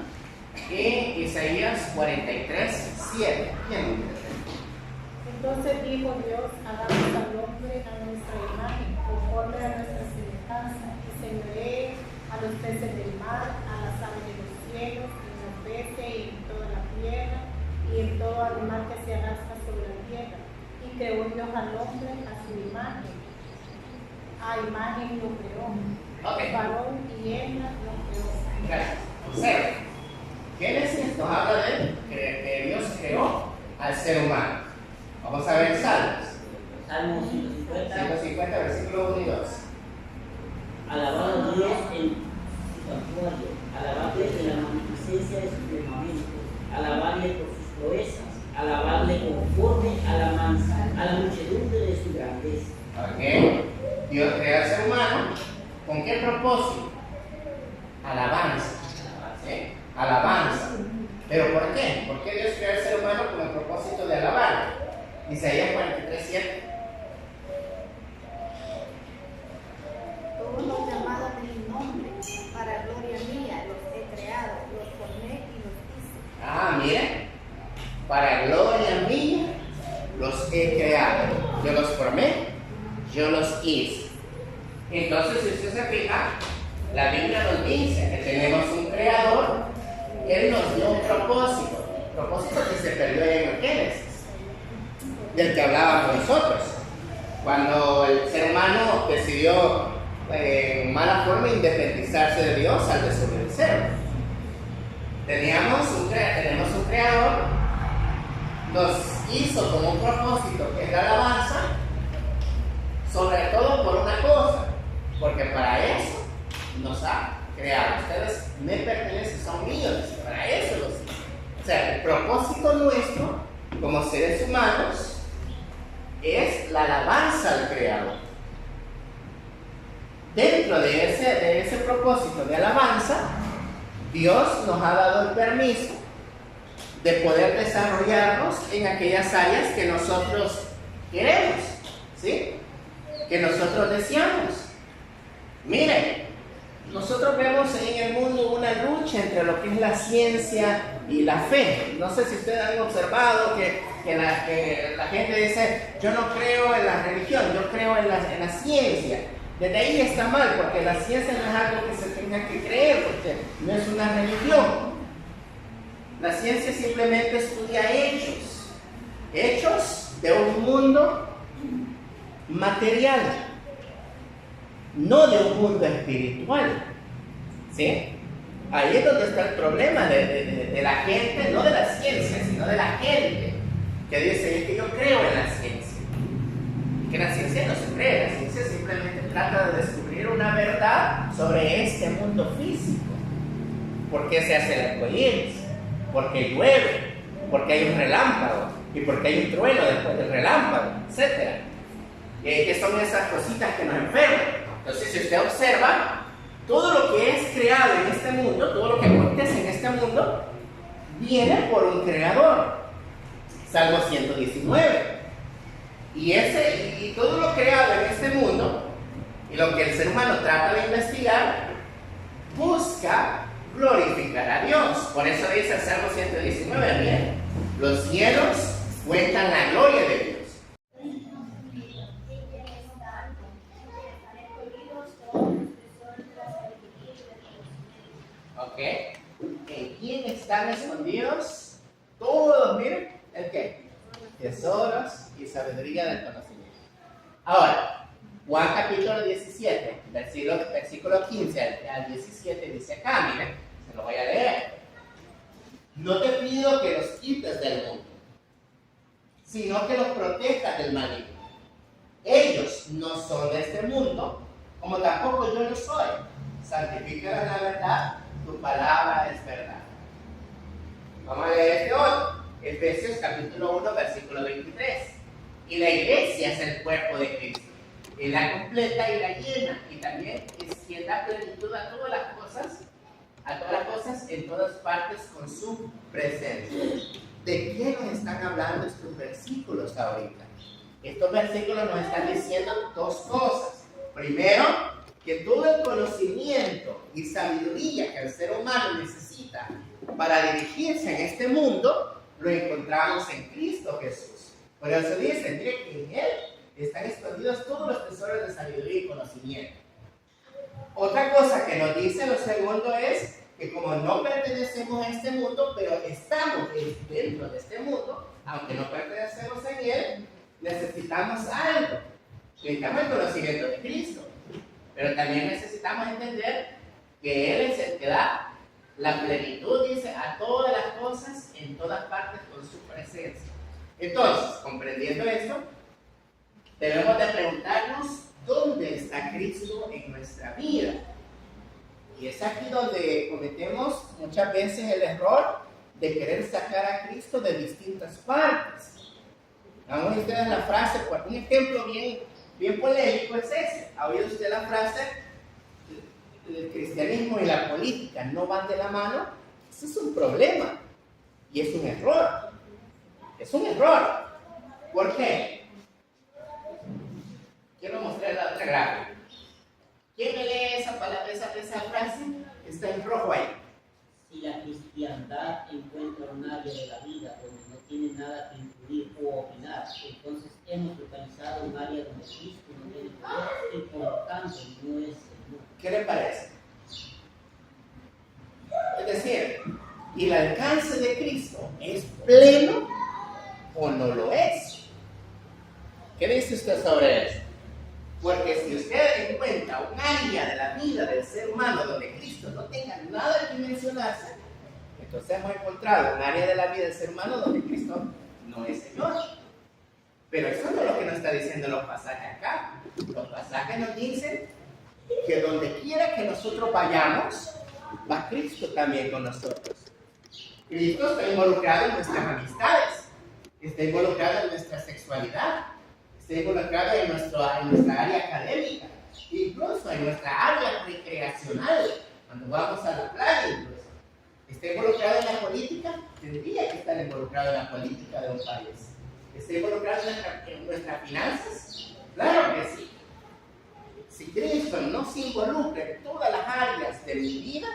Y Isaías 43, 7. ¿Quién lo quiere? Entonces dijo Dios, hagamos al hombre a nuestra imagen, conforme a nuestra semejanza, y señoree a los peces del mar, a las aves de los cielos, en los peces y en toda la tierra, y en todo animal que se arrastra sobre la tierra. Y creó Dios al hombre a su imagen. A imagen lo creó. Okay. Varón y hembra lo creó. Gracias. Observe. Génesis nos habla de que Dios creó al ser humano. Vamos a ver Salmos. Salmo 150. 150, versículo 1 y 2. Alabado a Dios en su santuario, alabado en la magnificencia de su firmamento. propósito. Alabanza. ¿Sí? Alabanza. ¿Pero por qué? ¿Por qué Dios creó al ser humano con el propósito de alabar? Isaías 43:7. Todos los llamados en mi nombre, para gloria mía, los he creado, los formé y los hice. Miren, para gloria mía los he creado. Yo los formé, yo los hice. Entonces, si usted se fija, la Biblia nos dice que tenemos un creador. Él nos dio un propósito que se perdió en el Génesis, del que hablábamos nosotros. Cuando el ser humano decidió en mala forma independizarse de Dios al desobedecer. Tenemos un creador, nos hizo con un propósito que es la alabanza, sobre todo por una cosa, porque para eso nos ha creado. Ustedes me pertenecen, son míos, para eso los hizo. O sea, el propósito nuestro como seres humanos es la alabanza al creador. Dentro de ese propósito de alabanza, Dios nos ha dado el permiso de poder desarrollarnos en aquellas áreas que nosotros queremos, ¿sí? Que nosotros deseamos. Miren, nosotros vemos en el mundo una lucha entre lo que es la ciencia y la fe. No sé si ustedes han observado que la gente dice, yo no creo en la religión, yo creo en la ciencia. Desde ahí está mal, porque la ciencia no es algo que se tenga que creer, porque no es una religión. La ciencia simplemente estudia hechos de un mundo material, no de un mundo espiritual. ¿Sí? Ahí es donde está el problema de la gente, no de la ciencia, sino de la gente, que dice, es que yo creo en la ciencia. Que la ciencia no se cree, la ciencia simplemente trata de descubrir una verdad sobre este mundo físico. ¿Por qué se hace el arcoíris? ¿Por qué llueve? ¿Por qué hay un relámpago? ¿Y por qué hay un trueno después del relámpago? Etcétera. ¿Qué son esas cositas que nos enferman? Entonces, si usted observa, todo lo que es creado en este mundo, todo lo que acontece en este mundo, viene por un creador. Salmo 119. Y todo lo creado en este mundo, y lo que el ser humano trata de investigar, busca glorificar a Dios. Por eso dice el Salmo 119, bien, los cielos cuentan la gloria de Dios. ¿Ok? ¿En quién están escondidos? Todos, miren, ¿el qué? Tesoros y sabiduría del conocimiento. Ahora, Juan capítulo 17, versículo 15 al 17 dice acá, miren, se lo voy a leer. No te pido que los quites del mundo, sino que los protejas del maligno. Ellos no son de este mundo, como tampoco yo lo soy. Santifícalos la verdad, tu palabra es verdad. Vamos a leer este otro. Efesios capítulo 1, versículo 23. Y la iglesia es el cuerpo de Cristo. Él la completa y la llena. Y también es quien da plenitud a todas las cosas en todas partes con su presencia. ¿De qué nos están hablando estos versículos ahorita? Estos versículos nos están diciendo dos cosas. Primero, que todo el conocimiento y sabiduría que el ser humano necesita para dirigirse en este mundo, lo encontramos en Cristo Jesús. Por eso dice, mire que en Él están escondidos todos los tesoros de sabiduría y conocimiento. Otra cosa que nos dice lo segundo es que como no pertenecemos a este mundo, pero estamos dentro de este mundo, aunque no pertenecemos en Él, necesitamos algo. Necesitamos el conocimiento de Cristo. Pero también necesitamos entender que Él es el que da la plenitud, dice, a todas las cosas, en todas partes, con su presencia. Entonces, comprendiendo esto, debemos de preguntarnos dónde está Cristo en nuestra vida. Y es aquí donde cometemos muchas veces el error de querer sacar a Cristo de distintas partes. Vamos a ustedes la frase, por un ejemplo bien polémico es ese. ¿Ha oído usted la frase? el cristianismo y la política no van de la mano, eso es un problema y es un error. Es un error. ¿Por qué? Quiero mostrar la otra gráfica. ¿Quién me lee esa palabra, esa frase? Está en rojo ahí. Si la cristiandad encuentra un área de la vida donde no tiene nada que influir o opinar, entonces hemos localizado un área donde Cristo no tiene poder y por lo tanto no es Señor. ¿Qué le parece? Es decir, ¿y el alcance de Cristo es pleno o no lo es? ¿Qué dice usted sobre eso? Porque si usted encuentra un área de la vida del ser humano donde Cristo no tenga nada que mencionarse, entonces hemos encontrado un área de la vida del ser humano donde Cristo no es Señor. Pero eso no es lo que nos está diciendo los pasajes acá. Los pasajes nos dicen que donde quiera que nosotros vayamos, va Cristo también con nosotros. Cristo está involucrado en nuestras amistades, está involucrado en nuestra sexualidad, está involucrado en nuestra área académica, incluso en nuestra área recreacional, cuando vamos a la playa incluso. Está involucrado en la política, tendría que estar involucrado en la política de un país. Está involucrado en nuestras finanzas, claro que sí. Si Cristo no se involucra en todas las áreas de mi vida,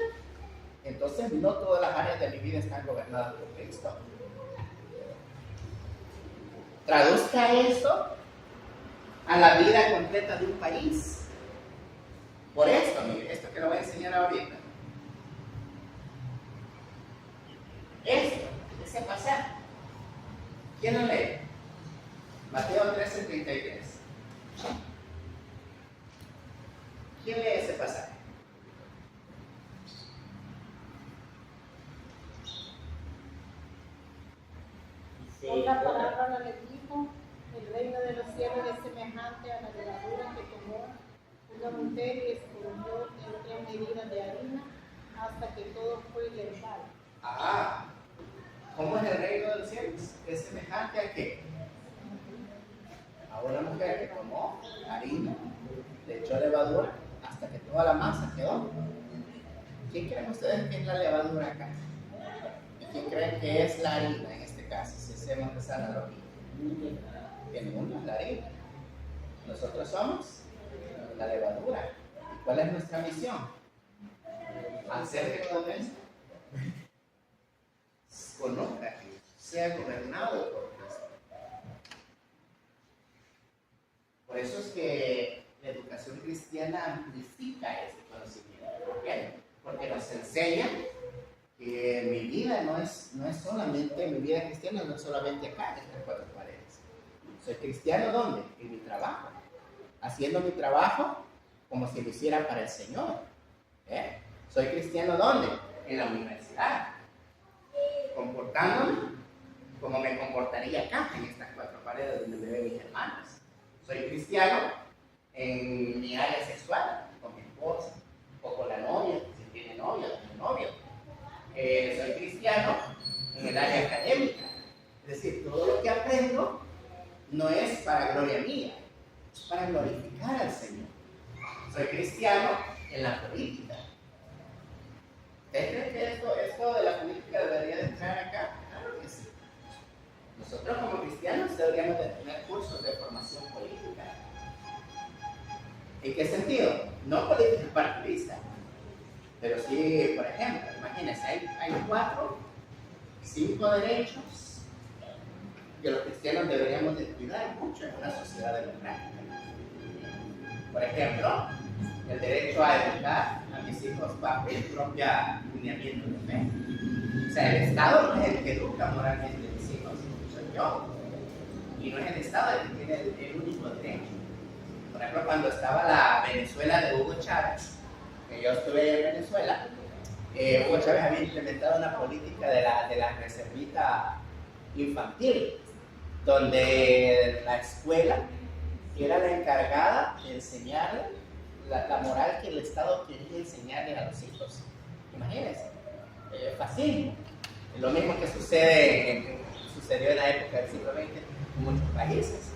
entonces no todas las áreas de mi vida están gobernadas por Cristo. Traduzca esto a la vida completa de un país. Por esto, mire, esto que lo voy a enseñar ahorita. Ese pasaje. ¿Quién lo lee? Mateo 13:33. ¿Quién lee ese pasaje? Otra palabra le dijo: el reino de los cielos es semejante a la levadura que tomó una mujer y escurrió en 3 medidas de harina hasta que todo fue leudado. Ah, ¿cómo es el reino de los cielos? ¿Es semejante a qué? A una mujer que tomó harina, le echó levadura hasta que toda la masa quedó. ¿Quién creen ustedes que es la levadura acá? ¿Y quién creen que es la harina en este caso, si hacemos esa analogía? Que ninguno es la harina. Nosotros somos la levadura. ¿Y cuál es nuestra misión? Hacer que todo esto conozca a Cristo, sea gobernado por Cristo. Por eso es que la educación cristiana amplifica ese conocimiento. ¿Por qué? Porque nos enseña que mi vida no es solamente, mi vida cristiana no es solamente acá, en estas 4 paredes. Soy cristiano ¿dónde? En mi trabajo. Haciendo mi trabajo como si lo hiciera para el Señor. Soy cristiano ¿dónde? En la universidad. Comportándome como me comportaría acá, en estas 4 paredes donde me ven mis hermanos. Soy cristiano en mi área sexual, con mi esposa, o con la novia, si tiene novia, o tiene novio. Soy cristiano en el área académica. Es decir, todo lo que aprendo no es para gloria mía, es para glorificar al Señor. Soy cristiano en la política. ¿Ustedes creen que esto de la política debería de entrar acá? Claro que sí. Nosotros como cristianos deberíamos de tener cursos de formación política. ¿En qué sentido? No política partidista, pero sí, por ejemplo, imagínense, hay 4, 5 derechos que los cristianos deberíamos de cuidar mucho en una sociedad democrática. Por ejemplo, el derecho a educar a mis hijos bajo mi propio lineamiento de fe. O sea, el Estado no es el que educa moralmente a mis hijos, soy yo. Y no es el Estado el que tiene el único derecho. Por ejemplo, cuando estaba la Venezuela de Hugo Chávez, que yo estuve en Venezuela, Hugo Chávez había implementado una política de la reservita infantil, donde la escuela era la encargada de enseñarle la moral que el Estado quería enseñarle a los hijos. Imagínense, fascismo. Es lo mismo que sucedió en la época del siglo XX en muchos países,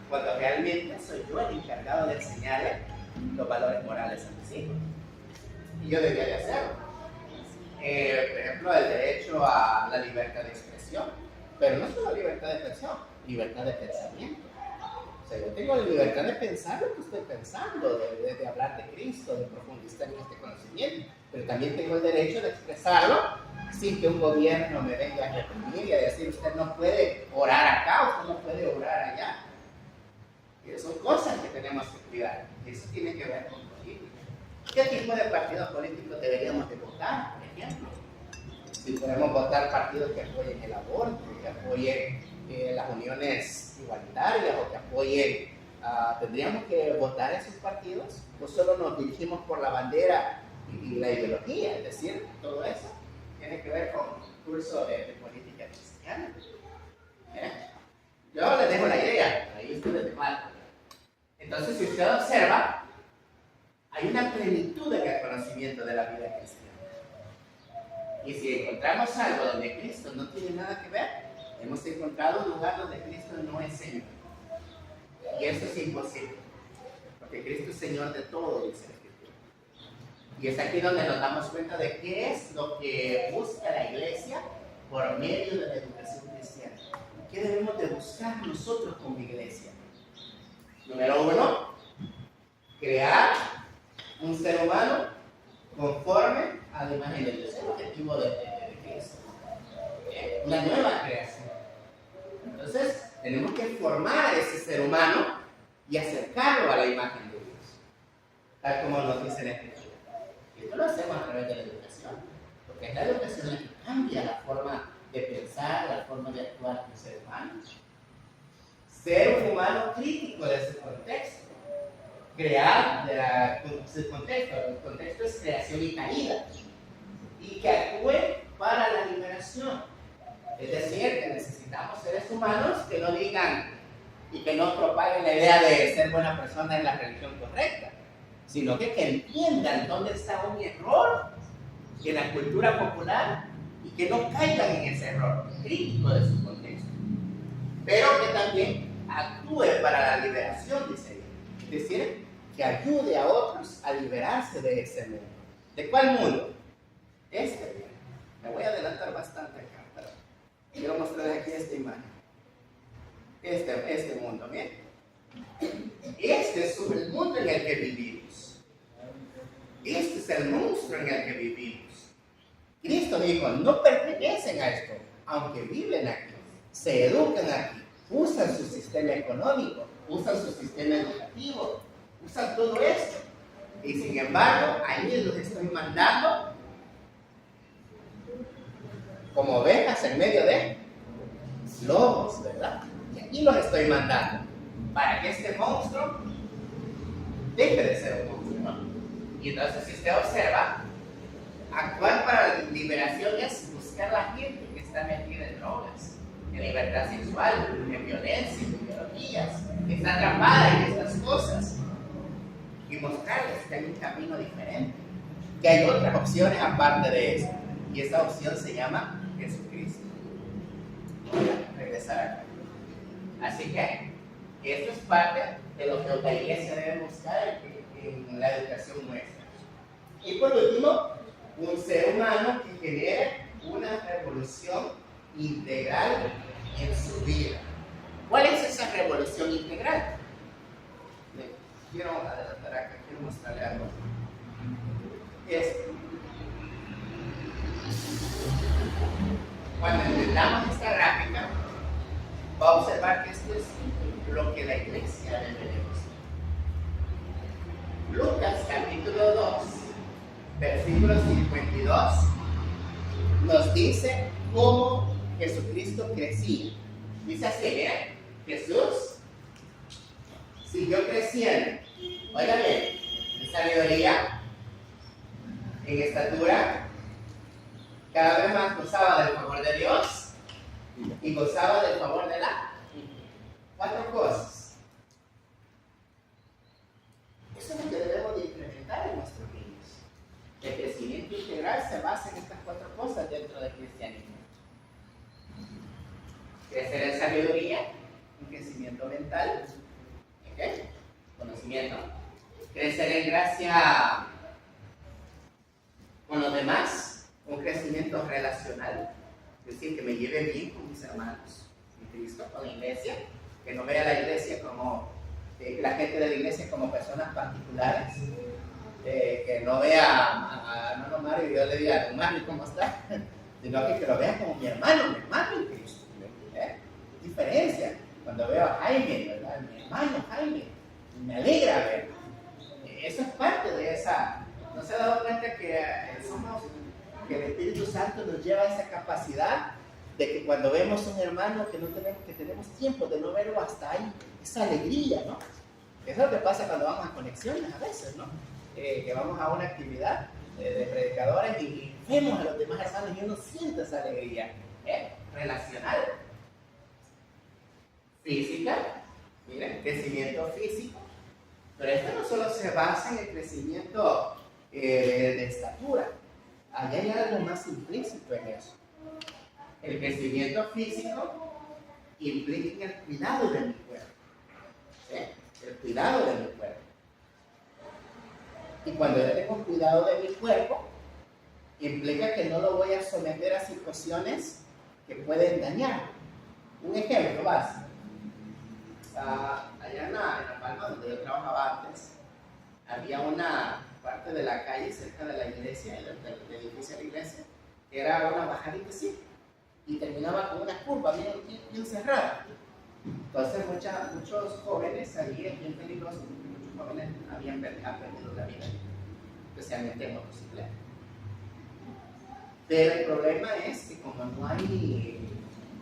cuando realmente soy yo el encargado de enseñarle los valores morales a mis hijos. y yo debía de hacerlo. Por ejemplo, el derecho a la libertad de expresión, pero no solo libertad de expresión, libertad de pensamiento. O sea, yo tengo la libertad de pensar lo que estoy pensando, de hablar de Cristo, de profundizar en este conocimiento, pero también tengo el derecho de expresarlo sin que un gobierno me venga a reprimir y a decir, usted no puede orar acá, usted no puede orar allá. Y son cosas que tenemos que cuidar. Y eso tiene que ver con política. ¿Qué tipo de partidos políticos deberíamos de votar, por ejemplo? Si podemos votar partidos que apoyen el aborto, que apoyen las uniones igualitarias o que apoyen, tendríamos que votar esos partidos, no solo nos dirigimos por la bandera y la ideología, es decir, todo eso tiene que ver con un curso de política cristiana. Yo les dejo la idea, ahí ustedes debaten. Entonces, si usted observa, hay una plenitud en el conocimiento de la vida cristiana. Y si encontramos algo donde Cristo no tiene nada que ver, hemos encontrado un lugar donde Cristo no es Señor. Y eso es imposible, porque Cristo es Señor de todo, dice la Escritura. Y es aquí donde nos damos cuenta de qué es lo que busca la Iglesia por medio de la educación cristiana. ¿Qué debemos de buscar nosotros como Iglesia? Número 1, crear un ser humano conforme a la imagen de Dios. Es el objetivo de Cristo. Una nueva creación. Entonces, tenemos que formar a ese ser humano y acercarlo a la imagen de Dios. Tal como nos dice la Escritura. Y esto lo hacemos a través de la educación. Porque es la educación la que cambia la forma de pensar, la forma de actuar del ser humano. Ser un humano crítico de su contexto. Crear su contexto. El contexto es creación y caída. Y que actúe para la liberación. Es decir, que necesitamos seres humanos que no digan y que no propaguen la idea de ser buena persona en la religión correcta, sino que entiendan dónde está un error en la cultura popular y que no caigan en ese error crítico de su contexto, pero que también actúe para la liberación, dice él. Es decir, que ayude a otros a liberarse de ese mundo. ¿De cuál mundo? Me voy a adelantar bastante acá, pero quiero mostrarles aquí esta imagen. Este mundo, ¿bien? Este es el mundo en el que vivimos. Este es el monstruo en el que vivimos. Cristo dijo, no pertenecen a esto, aunque viven aquí, se educan aquí, usan su sistema económico, usan su sistema educativo, usan todo esto. Y sin embargo, ahí los estoy mandando como ovejas en medio de lobos, ¿verdad? Y aquí los estoy mandando para que este monstruo deje de ser un monstruo, ¿no? Y entonces, si usted observa, actuar para la liberación es buscar a la gente que está metida en drogas, en libertad sexual, en violencia, en ideologías, que está atrapada en estas cosas, y mostrarles que hay un camino diferente, que hay otras opciones aparte de eso, y esa opción se llama Jesucristo. Voy a regresar acá. Así que esto es parte de lo que la Iglesia debe buscar en la educación nuestra. Y por último, un ser humano que genere una revolución integral en su vida. ¿Cuál es esa revolución integral? Quiero adelantar acá, quiero mostrarle algo. Cuando entendamos esta gráfica, va a observar que esto es lo que la Iglesia debe de buscar. Lucas capítulo 2, versículo 52, nos dice cómo Jesucristo crecía. Dice así, mira, Jesús siguió creciendo. Oiga bien, en sabiduría, en estatura, cada vez más gozaba del favor de Dios y gozaba del favor de la. 4 cosas. Eso es lo que debemos de implementar en nuestros niños. El crecimiento integral se basa en estas 4 cosas dentro del cristianismo. Crecer en sabiduría, un crecimiento mental, ¿okay? Conocimiento. Crecer en gracia con los demás, un crecimiento relacional, es decir, que me lleve bien con mis hermanos en Cristo, con la iglesia, que no vea la iglesia como, la gente de la iglesia como personas particulares, que no vea a hermano Mario y yo le diga, hermano Mario, ¿cómo está? Sino que lo vea como mi hermano en Cristo. Diferencia, cuando veo a Jaime, ¿verdad? Mi hermano Jaime, me alegra verlo. Eso es parte de esa. ¿No se ha dado cuenta que que el Espíritu Santo nos lleva a esa capacidad de que cuando vemos a un hermano que tenemos tiempo de no verlo, hasta ahí, esa alegría, ¿no? Eso es lo que pasa cuando vamos a conexiones a veces, ¿no? Que vamos a una actividad de predicadores y vemos a los demás hermanos y uno siente esa alegría relacional, física, miren, crecimiento físico, pero esto no solo se basa en el crecimiento de estatura, allá hay algo más implícito en eso. El crecimiento físico implica el cuidado de mi cuerpo, ¿sí? El cuidado de mi cuerpo. Y cuando yo tengo cuidado de mi cuerpo, implica que no lo voy a someter a situaciones que pueden dañar. Un ejemplo básico. Allá en La Palma, donde yo trabajaba antes, había una parte de la calle cerca de la iglesia, del edificio de la iglesia, que era una bajadita así, y terminaba con una curva bien cerrada. Entonces muchos jóvenes salían bien peligrosos, porque muchos jóvenes habían perdido la vida, especialmente en motocicleta. Pero el problema es que como no hay,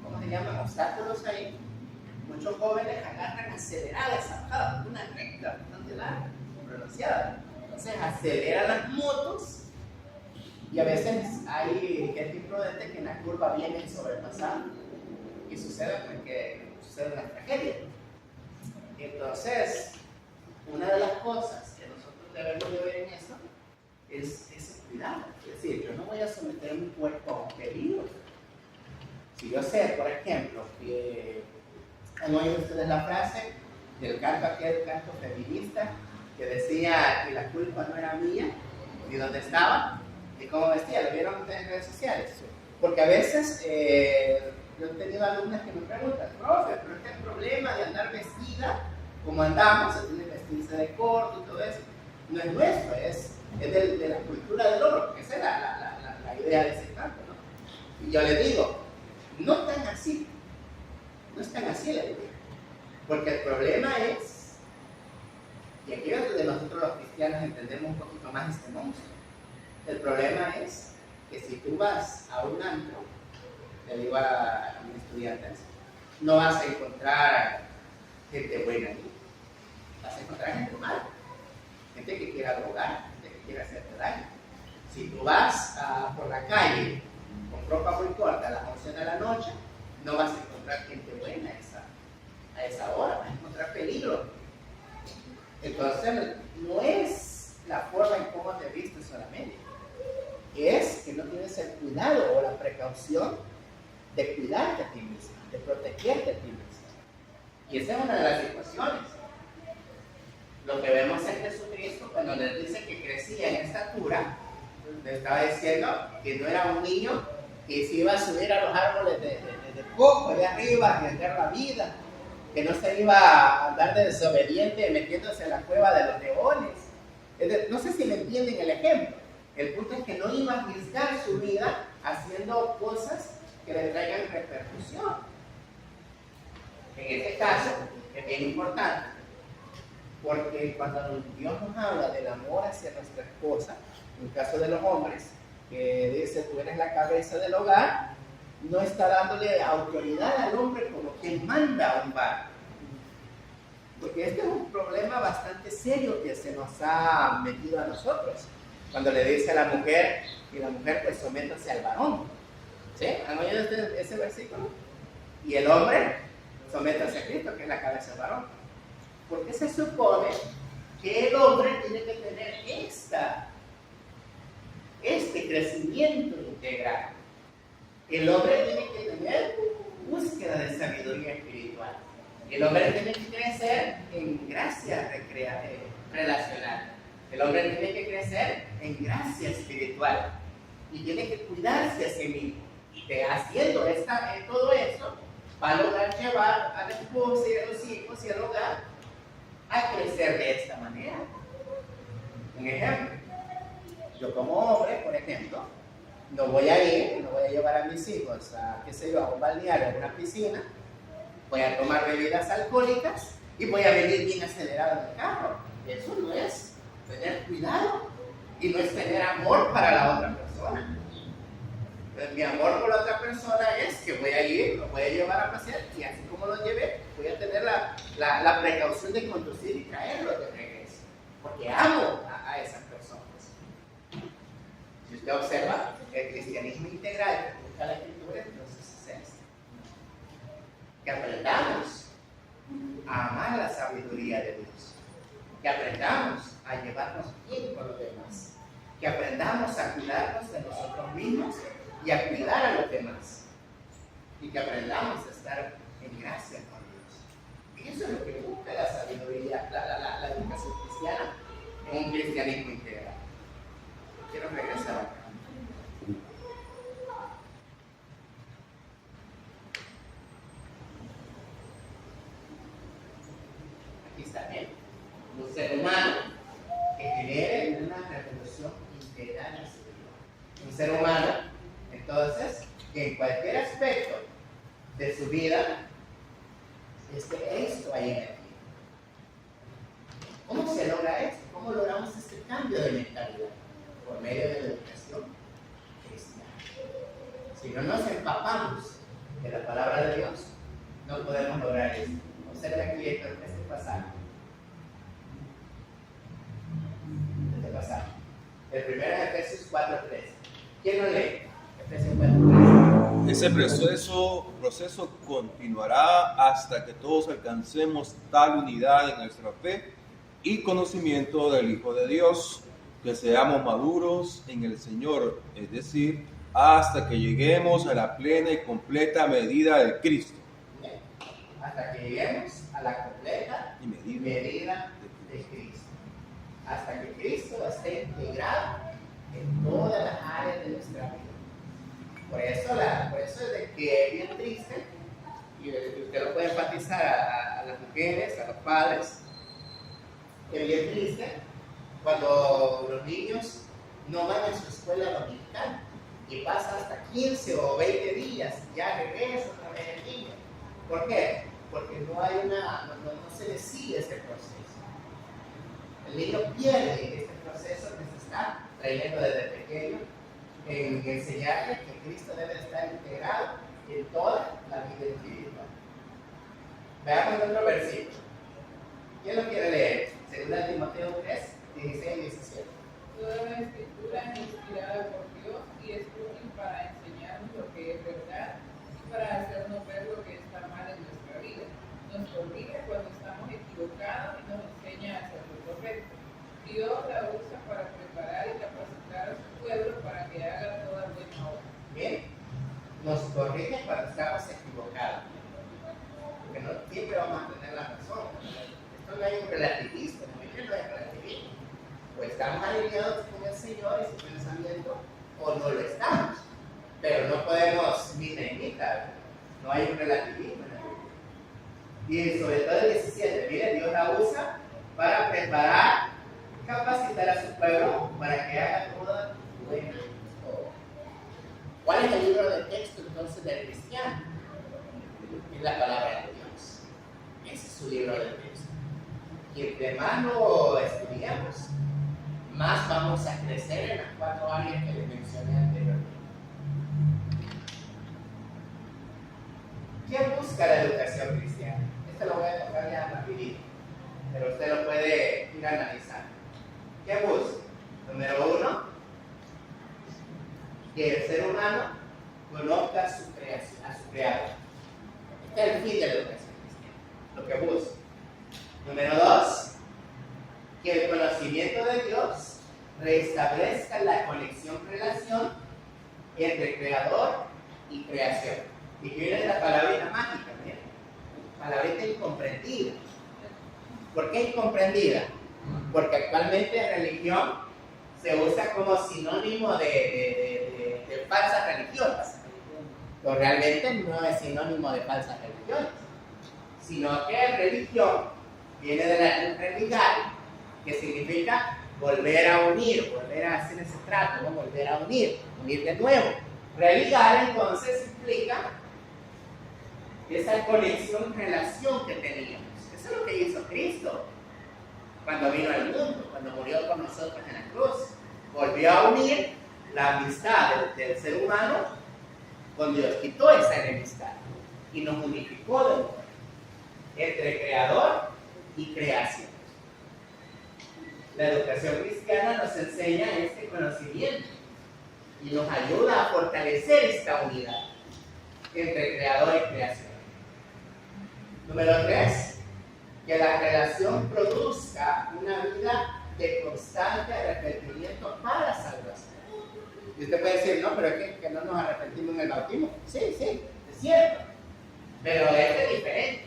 ¿cómo se llaman? Obstáculos ahí, muchos jóvenes agarran acelerada esa bajada, una recta bastante larga, pronunciada. Entonces aceleran las motos y a veces hay gente imprudente que en la curva vienen sobrepasando y sucede una tragedia. Entonces, una de las cosas que nosotros debemos de ver en eso es ese cuidado. Es decir, yo no voy a someter mi cuerpo a un peligro. Si yo sé, por ejemplo, que han oído ustedes la frase del aquel canto feminista, que decía que la culpa no era mía, ni dónde estaba, ni cómo vestía. ¿Lo vieron ustedes en redes sociales? Porque a veces yo he tenido alumnas que me preguntan, profe, pero es que el problema de andar vestida como andamos, es de vestirse de corto y todo eso, no es nuestro, es de la cultura del oro, porque esa es la idea de ese canto, ¿no? Y yo le digo, no tan así, no es tan así la idea, porque el problema es, y aquí es donde nosotros los cristianos entendemos un poquito más este monstruo, el problema es que si tú vas a un antro, le digo a mis estudiantes, no vas a encontrar gente buena ahí, vas a encontrar gente mala, gente que quiera drogar, gente que quiera hacerte daño. Si tú vas por la calle con ropa muy corta a las 11 de la noche, no vas a encontrar gente buena a esa hora, vas a encontrar peligro. Entonces, no es la forma en cómo te vistes solamente, es que no tienes el cuidado o la precaución de cuidarte a ti mismo, de protegerte a ti mismo. Y esa es una de las situaciones. Lo que vemos en Jesucristo, cuando les dice que crecía en estatura, le estaba diciendo que no era un niño que se iba a subir a los árboles de coco de arriba y hacer la vida, que no se iba a andar de desobediente metiéndose en la cueva de los leones. No sé si me entienden el ejemplo. El punto es que no iba a arriesgar su vida haciendo cosas que le traigan repercusión. En este caso es bien importante, porque cuando Dios nos habla del amor hacia nuestra esposa, en el caso de los hombres, que dice tú eres la cabeza del hogar, no está dándole autoridad al hombre como quien manda a un bar. Porque este es un problema bastante serio que se nos ha metido a nosotros. Cuando le dice a la mujer, y la mujer pues sométase al varón. ¿Sí? ¿Han oído ese versículo? Y el hombre, sométase a Cristo, que es la cabeza del varón. Porque se supone que el hombre tiene que tener este crecimiento integral. El hombre tiene que tener búsqueda de sabiduría espiritual. El hombre tiene que crecer en gracia relacional. El hombre tiene que crecer en gracia espiritual. y tiene que cuidarse a sí mismo. Y haciendo todo esto, va a lograr llevar a la esposa y a los hijos y al hogar a crecer de esta manera. Un ejemplo, yo como hombre, por ejemplo, no voy a llevar a mis hijos a, qué sé yo, a un balneario, a una piscina, voy a tomar bebidas alcohólicas y voy a venir bien acelerado en el carro. Eso no es tener cuidado y no es tener amor para la otra persona. Entonces, mi amor por la otra persona es que voy a ir, lo voy a llevar a pasear y así como lo llevé, voy a tener la precaución de conducir y traerlo de regreso. Porque amo a esas personas. Si usted observa, el cristianismo integral que busca la escritura, entonces es esto. Que aprendamos a amar la sabiduría de Dios. Que aprendamos a llevarnos bien con los demás. Que aprendamos a cuidarnos de nosotros mismos y a cuidar a los demás. Y que aprendamos a estar en gracia con Dios. Y eso es lo que busca la sabiduría, la educación cristiana en un cristianismo integral. Quiero regresar acá. Aquí está bien. Un ser humano que genere una revolución integral en su vida. Un ser humano, entonces, que en cualquier aspecto de su vida esté esto ahí metido. ¿Cómo se logra esto? ¿Cómo logramos este cambio de mentalidad? Por medio de la educación cristiana. Si no nos empapamos de la palabra de Dios, no podemos lograr esto. Observa aquí este pasaje. Este pasaje. El primero es Efesios 4:3. ¿Quién lo lee? Efesios 4:3. Ese proceso continuará hasta que todos alcancemos tal unidad en nuestra fe y conocimiento del Hijo de Dios, que seamos maduros en el Señor, es decir, hasta que lleguemos a la plena y completa medida de Cristo. Bien. Hasta que lleguemos a la completa medida de Cristo. Hasta que Cristo esté integrado en todas las áreas de nuestra vida. Por eso es de que es bien triste, y usted lo puede enfatizar a las mujeres, a los padres, que es bien triste cuando los niños no van a su escuela dominical y pasa hasta 15 o 20 días y ya regresa otra vez el niño. ¿Por qué? Porque no se le sigue ese proceso. El niño pierde este proceso que se está trayendo desde pequeño en enseñarle que Cristo debe estar integrado en toda la vida individual. Veamos otro versículo. ¿Quién lo quiere leer? Segunda de Timoteo 3, 16 y 17. Toda la escritura es inspirada por Dios y es útil para enseñarnos lo que es verdad y para hacernos ver lo que está mal en nuestra vida. Nos corrige cuando estamos equivocados y nos enseña a hacer lo correcto. Dios la usa para preparar y capacitar a su pueblo para que haga toda buena obra. Bien, nos corrige cuando estamos equivocados. Porque no siempre vamos a tener la razón. Esto no hay un relativismo, no es relativismo. O estamos alineados con el Señor y su pensamiento, o no lo estamos. Pero no podemos ni imitar. No hay un relativismo en la Biblia. Y sobre todo el 17, mire, Dios la usa para preparar, capacitar a su pueblo para que haga toda buena obra. ¿Cuál es el libro de texto entonces del cristiano? Es la palabra de Dios. Ese es su libro de texto. Y entre más lo estudiamos, más vamos a crecer en las 4 áreas que les mencioné anteriormente. ¿Quién busca la educación cristiana? Esto lo voy a tocar ya rapidito, pero usted lo puede ir analizando. ¿Qué busca? Número 1, que el ser humano conozca a su creador. Este es el fin de la educación cristiana, lo que busca. Número 2, que el conocimiento de Dios restablezca la relación entre creador y creación. Y que viene la palabrita mágica, ¿bien? Palabrita incomprendida. ¿Por qué incomprendida? Porque actualmente en religión se usa como sinónimo de falsas religiones. Pero realmente no es sinónimo de falsas religiones, sino que religión viene de la religar, que significa volver a unir, volver a hacer ese trato, ¿no? Volver a unir de nuevo. Religar entonces implica esa conexión, relación que teníamos. Eso es lo que hizo Cristo cuando vino al mundo, cuando murió con nosotros en la cruz. Volvió a unir la amistad del ser humano con Dios. Quitó esa enemistad y nos unificó de nuevo entre creador y creación. La educación cristiana nos enseña este conocimiento y nos ayuda a fortalecer esta unidad entre creador y creación. Número 3, que la relación produzca una vida de constante arrepentimiento para salvación. Y usted puede decir, no, pero es que no nos arrepentimos en el bautismo. Sí, es cierto, pero es diferente.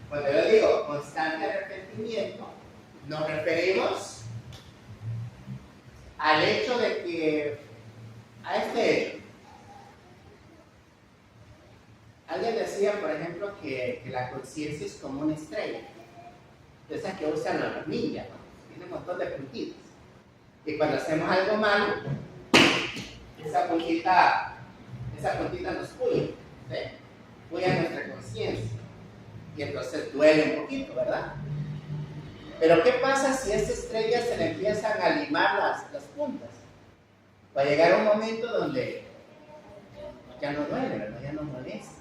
Cuando yo digo constante arrepentimiento, nos referimos al hecho de que, a este hecho, alguien decía, por ejemplo, que la conciencia es como una estrella, de esas que usan los ninjas, ¿no? Tiene un montón de puntitas. Y cuando hacemos algo malo, esa puntita nos puya, ¿sí? Puya nuestra conciencia. Y entonces duele un poquito, ¿verdad? Pero ¿qué pasa si a esa estrella se le empiezan a limar las puntas? Va a llegar un momento donde ya no duele, ¿verdad? Ya no molesta.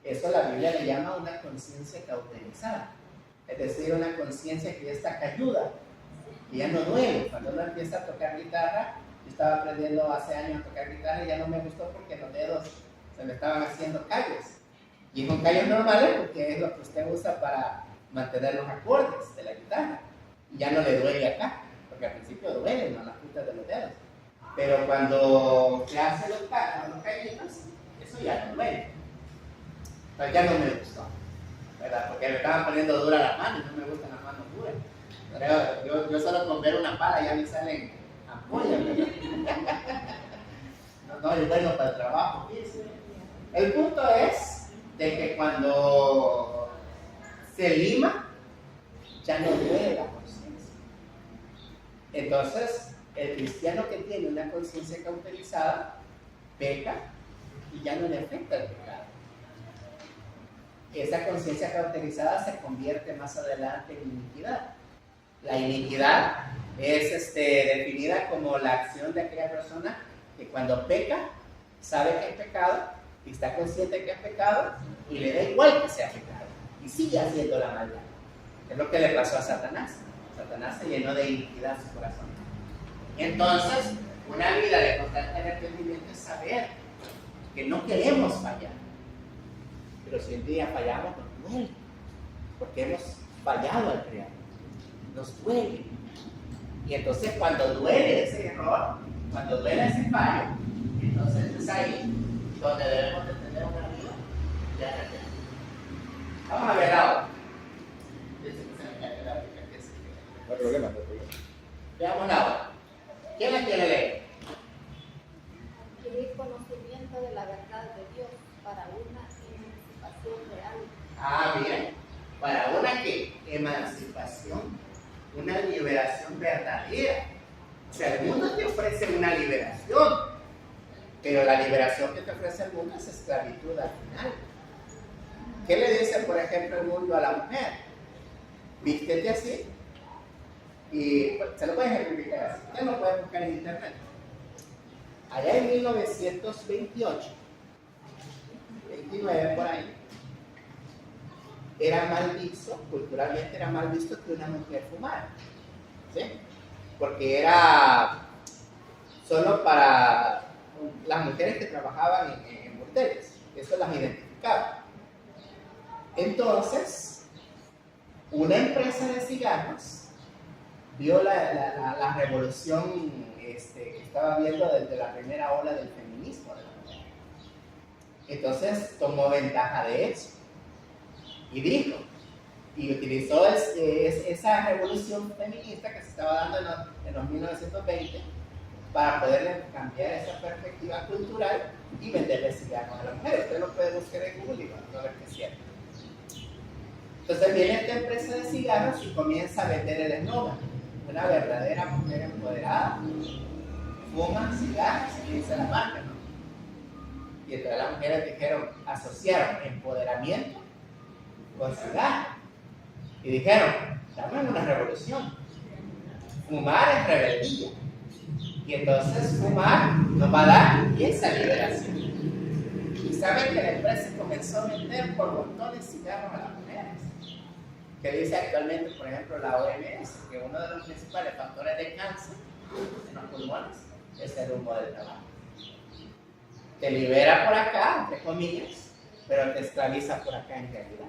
Eso la Biblia le llama una conciencia cauterizada. Es decir, una conciencia que ya está cayuda, que ya no duele. Cuando uno empieza a tocar guitarra, yo estaba aprendiendo hace años a tocar guitarra y ya no me gustó porque los dedos se me estaban haciendo callos. Y con callos normales porque es lo que usted usa para mantener los acordes de la guitarra. Y ya no le duele acá, porque al principio duelen, ¿no? Las puntas de los dedos. Pero cuando se hace los callitos, eso ya no duele. Pero ya no me gustó, ¿verdad? Porque me estaban poniendo duras las manos, no me gustan las manos duras. Pero yo solo con ver una pala ya me salen ampollas, ¿verdad? No es bueno para el trabajo. El punto es de que cuando se lima, ya no duele la conciencia. Entonces, el cristiano que tiene una conciencia cauterizada, peca y ya no le afecta el pecado. Esa conciencia cauterizada se convierte más adelante en iniquidad. La iniquidad es definida como la acción de aquella persona que cuando peca, sabe que es pecado y está consciente que es pecado y le da igual que sea pecado y sigue haciendo la maldad. Es lo que le pasó a Satanás. Satanás se llenó de iniquidad su corazón. Entonces, una vida de constante arrepentimiento es saber que no queremos fallar. Pero si un día fallamos, nos duele, porque hemos fallado al Creador. Nos duele. Y entonces cuando duele ese error, cuando duele ese fallo, entonces es ahí donde debemos de tener una vida de arrepentimiento. Vamos a ver ahora. No hay problema. Veamos la hora. ¿Quién la quiere leer? Adquirir conocimiento de la verdad de Dios para una emancipación real. Ah, bien. Para una ¿qué? Emancipación, una liberación verdadera. O sea, el mundo te ofrece una liberación, pero la liberación que te ofrece el mundo es esclavitud al final. ¿Qué le dice, por ejemplo, el mundo a la mujer? Vístete así y pues, se lo puedes ejemplificar así. Usted lo puede buscar en internet. Allá en 1928, 29 por ahí, era mal visto, culturalmente era mal visto que una mujer fumara, ¿sí? Porque era solo para las mujeres que trabajaban en burdeles, eso las identificaba. Entonces, una empresa de cigarros vio la revolución que estaba viendo desde la primera ola del feminismo de la mujer. Entonces tomó ventaja de eso y dijo, y utilizó esa revolución feminista que se estaba dando en los 1920 para poder cambiar esa perspectiva cultural y venderle cigarros a las mujeres. Usted lo puede buscar en Google y va a ver que es cierto. Entonces viene esta empresa de cigarros y comienza a vender el eslogan. Una verdadera mujer empoderada fuma cigarros, y dice la marca, ¿no? Y entonces las mujeres asociaron empoderamiento con cigarro. Y dijeron, estamos en una revolución. Fumar es rebeldía. Y entonces fumar nos va a dar esa liberación. Y saben que la empresa comenzó a vender por montones cigarros a las mujeres. Que dice actualmente, por ejemplo, la OMS, que uno de los principales factores de cáncer en los pulmones es el humo del tabaco. Te libera por acá, entre comillas, pero te esclaviza por acá en realidad.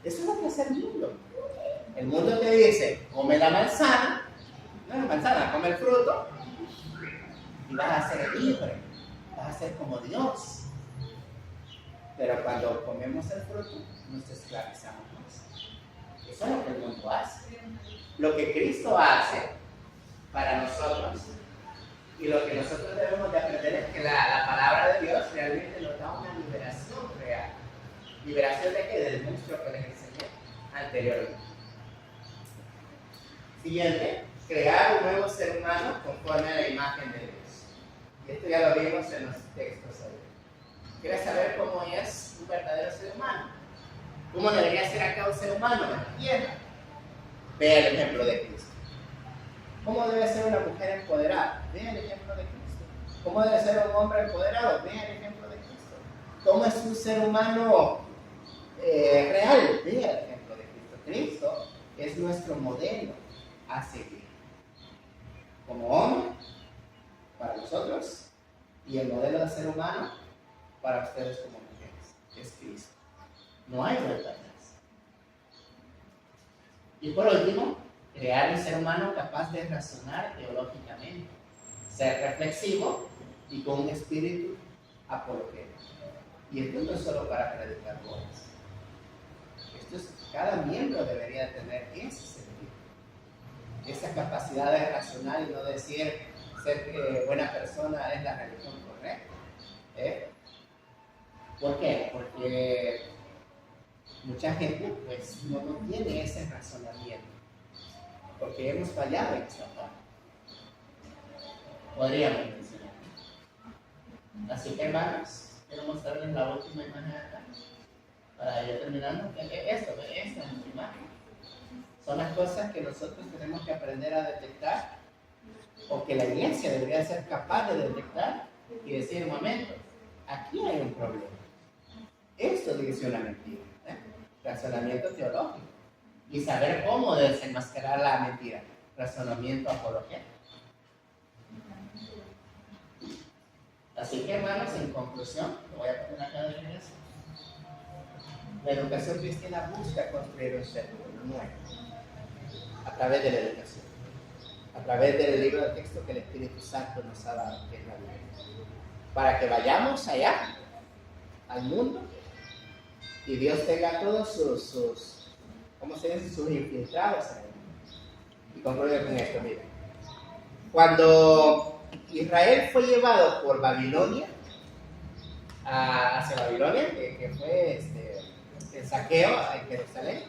Eso es lo que hace el mundo. El mundo te dice, come la manzana, no la manzana, come el fruto, y vas a ser libre, vas a ser como Dios. Pero cuando comemos el fruto, nos esclavizamos más. Eso es lo que el mundo hace. Lo que Cristo hace para nosotros, y lo que nosotros debemos de aprender es que la palabra de Dios realmente nos da una liberación real. ¿Liberación de qué? Del monstruo que les enseñé anteriormente. Siguiente, crear un nuevo ser humano conforme a la imagen de Dios. Y esto ya lo vimos en los textos hoy. ¿Quieres saber cómo es un verdadero ser humano? ¿Cómo debería ser acá un ser humano en la tierra? Vea el ejemplo de Cristo. ¿Cómo debe ser una mujer empoderada? Vea el ejemplo de Cristo. ¿Cómo debe ser un hombre empoderado? Vea el ejemplo de Cristo. ¿Cómo es un ser humano real? Vea el ejemplo de Cristo. Cristo es nuestro modelo a seguir. Como hombre, para nosotros, y el modelo de ser humano para ustedes como mujeres. Es Cristo. No hay vuelta atrás. Y por último, crear un ser humano capaz de razonar teológicamente, ser reflexivo y con un espíritu apologético. Y esto no es solo para predicar bodas. Esto es, cada miembro debería tener ese sentido, esa capacidad de razonar y no decir ser buena persona es la religión correcta. ¿Por qué? Porque mucha gente pues no tiene ese razonamiento, porque hemos fallado en esta parte. Podríamos mencionar. Así que hermanos, quiero mostrarles la última imagen acá, para ir terminando. Esta es la imagen. Son las cosas que nosotros tenemos que aprender a detectar, o que la iglesia debería ser capaz de detectar y decir, un momento, aquí hay un problema. Esto dice una mentira. Razonamiento teológico. Y saber cómo desenmascarar la mentira. Razonamiento apologético. Así que, hermanos, en conclusión, lo voy a poner acá de regreso. La educación cristiana busca construir un ser nuevo a través de la educación, a través del libro de texto que el Espíritu Santo nos ha dado, que es la Biblia, para que vayamos allá, al mundo, y Dios tenga todos sus ¿cómo se dice? Sus infiltrados ahí. Y concluyo con esto, miren. Cuando Israel fue llevado por Babilonia, hacia Babilonia, que fue el saqueo en Jerusalén,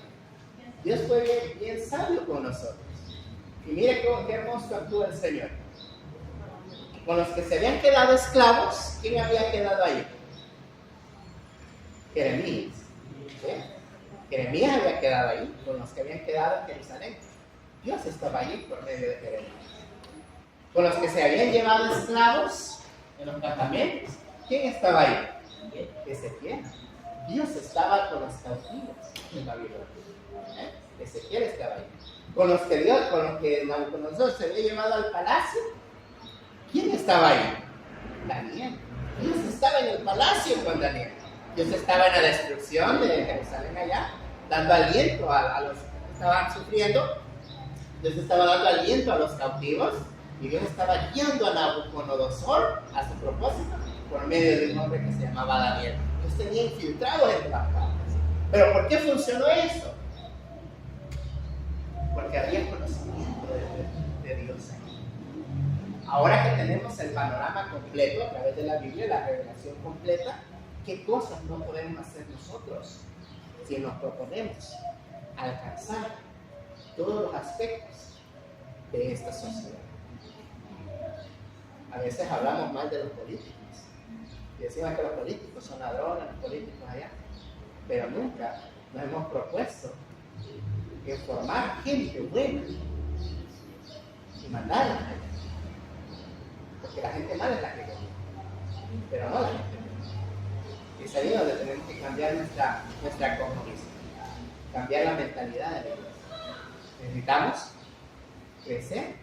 Dios fue bien sabio con nosotros. Y mire qué hermoso actúa el Señor. Con los que se habían quedado esclavos, ¿quién había quedado ahí? Jeremías. ¿Sí? Jeremías había quedado ahí, con los que habían quedado en Jerusalén. Dios estaba allí por medio de Jeremías. Con los que se habían llevado esclavos en los campamentos, ¿quién estaba ahí? Ezequiel. Dios estaba con los cautivos en Babilonia. Ezequiel estaba ahí. Con los que Nabucodonosor se había llevado al palacio, ¿quién estaba ahí? Daniel. Dios estaba en el palacio con Daniel. Dios estaba en la destrucción de Jerusalén allá, dando aliento a los que estaban sufriendo. Dios estaba dando aliento a los cautivos y Dios estaba guiando a Nabucodonosor a su propósito por medio de un hombre que se llamaba Daniel. Dios tenía infiltrados en todas partes. ¿Pero por qué funcionó esto? Porque había conocimiento de Dios ahí. Ahora que tenemos el panorama completo a través de la Biblia, la revelación completa, ¿qué cosas no podemos hacer nosotros si nos proponemos alcanzar todos los aspectos de esta sociedad? A veces hablamos mal de los políticos y decimos que los políticos son ladrones, los políticos allá, pero nunca nos hemos propuesto en formar gente buena y mandarla allá. Porque la gente mala es la que gobierna, pero no la gente buena. Y es ahí donde tenemos que cambiar nuestra cosmovisión, cambiar la mentalidad de la iglesia. Necesitamos crecer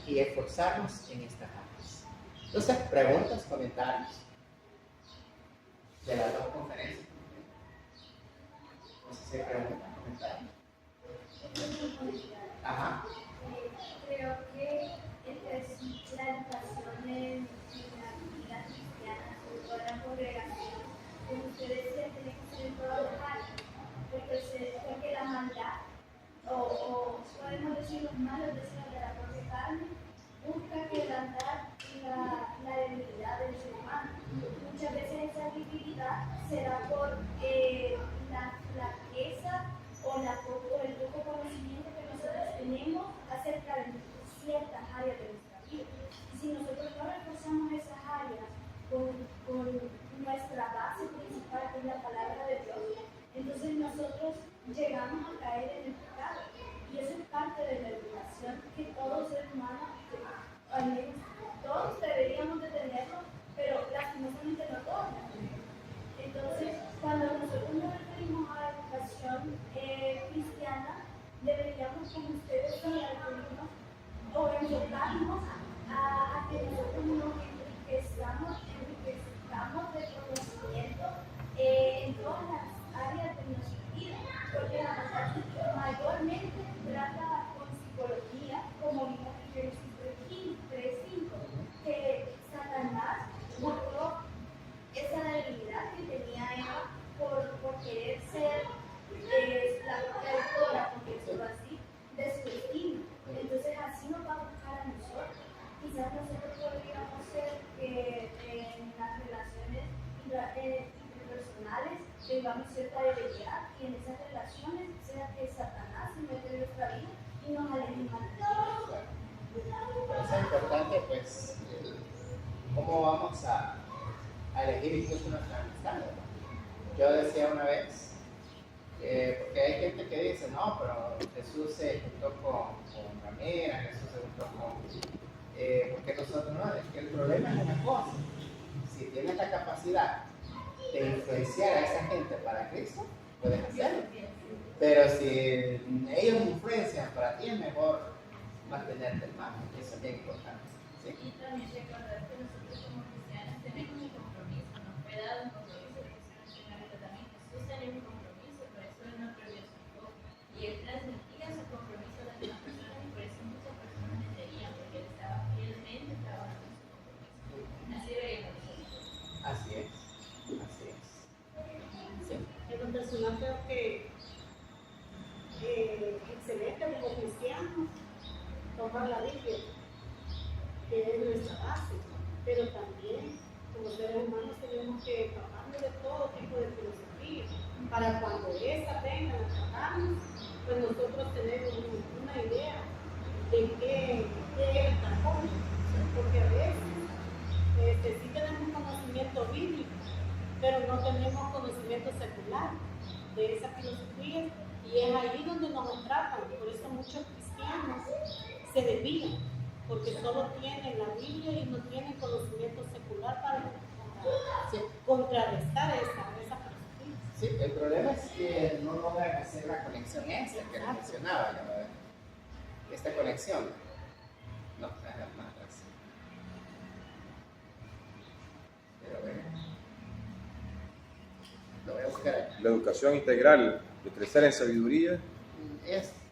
y esforzarnos en estas áreas. Entonces, preguntas, comentarios de las dos conferencias. No sé si hay preguntas, comentarios. Ajá. Creo que la educación en la vida cristiana, sobre todo en la congregación, como ustedes decían, tiene que ser en todas las áreas, porque la maldad, o podemos decir los malos deseos de la propia carne, busca quebrantar la debilidad del ser humano. Muchas veces esa debilidad se da por la flaqueza o el poco conocimiento que nosotros tenemos acerca de ciertas áreas de nuestra vida. Y si nosotros no reforzamos esas áreas con nuestra base principal, que es la palabra de Dios, entonces nosotros llegamos a caer en el pecado. Y eso es parte de la educación que todo ser humano, al menos todos deberíamos de tenerlo, pero lastimosamente no todos. Entonces, cuando nosotros nos referimos a la educación cristiana, deberíamos, como ustedes son referirnos, o enfocarnos a que nosotros nos enriquezcamos de conocimiento en todas las áreas de nuestra vida, porque la verdad mayormente trata con psicología, como vimos en Génesis 3:5, que Satanás mostró esa debilidad que tenía Eva por querer ser la autora, por decirlo así, de su destino. Entonces así nos va a buscar a nosotros. Quizás nosotros podríamos ser en las relaciones interpersonales tengamos cierta debilidad y en esas relaciones sea que Satanás se mete en nuestra vida y nos aleje más de Dios. Es importante, pues, cómo vamos a elegir incluso nuestra amistad. Yo decía una vez, porque hay gente que dice, no, pero Jesús se juntó con Ramira, Jesús se juntó con... porque nosotros no, es que el problema es una cosa. Si tienes la capacidad de influenciar a esa gente para Cristo, puedes hacerlo. Pero si ellos influencian para ti, es mejor mantenerte al margen. Eso es bien importante. ¿Sí? Y también recordar que nosotros como cristianos tenemos un compromiso, nos fue dado un compromiso, lo que se menciona ahorita también. Jesús tenía un compromiso, por eso él no perdió su enfoque. Y él transmitía su compromiso a las demás personas y por eso muchas personas le seguían, porque él estaba fielmente trabajando en su compromiso. Así deberíamos nosotros. Así es. Así es. Sí. En lo personal creo que excelente como cristianos tomar la Biblia, que es nuestra base, pero también como seres humanos tenemos que empaparnos de todo tipo de filosofía para cuando esta venga a tratarnos, pues nosotros tenemos una idea de qué es esta cosa, porque a veces sí tenemos conocimiento bíblico, pero no tenemos conocimiento secular de esa filosofía. Y es ahí donde nos atrapan, por eso muchos cristianos se desvían, porque solo tienen la Biblia y no tienen conocimiento secular para contrarrestar esa filosofía. Sí, el problema es que no logran hacer la conexión esa que mencionaba, ¿no? Esta conexión. No, nada más. Pero bueno, lo voy a buscar aquí. La educación integral de crecer en sabiduría.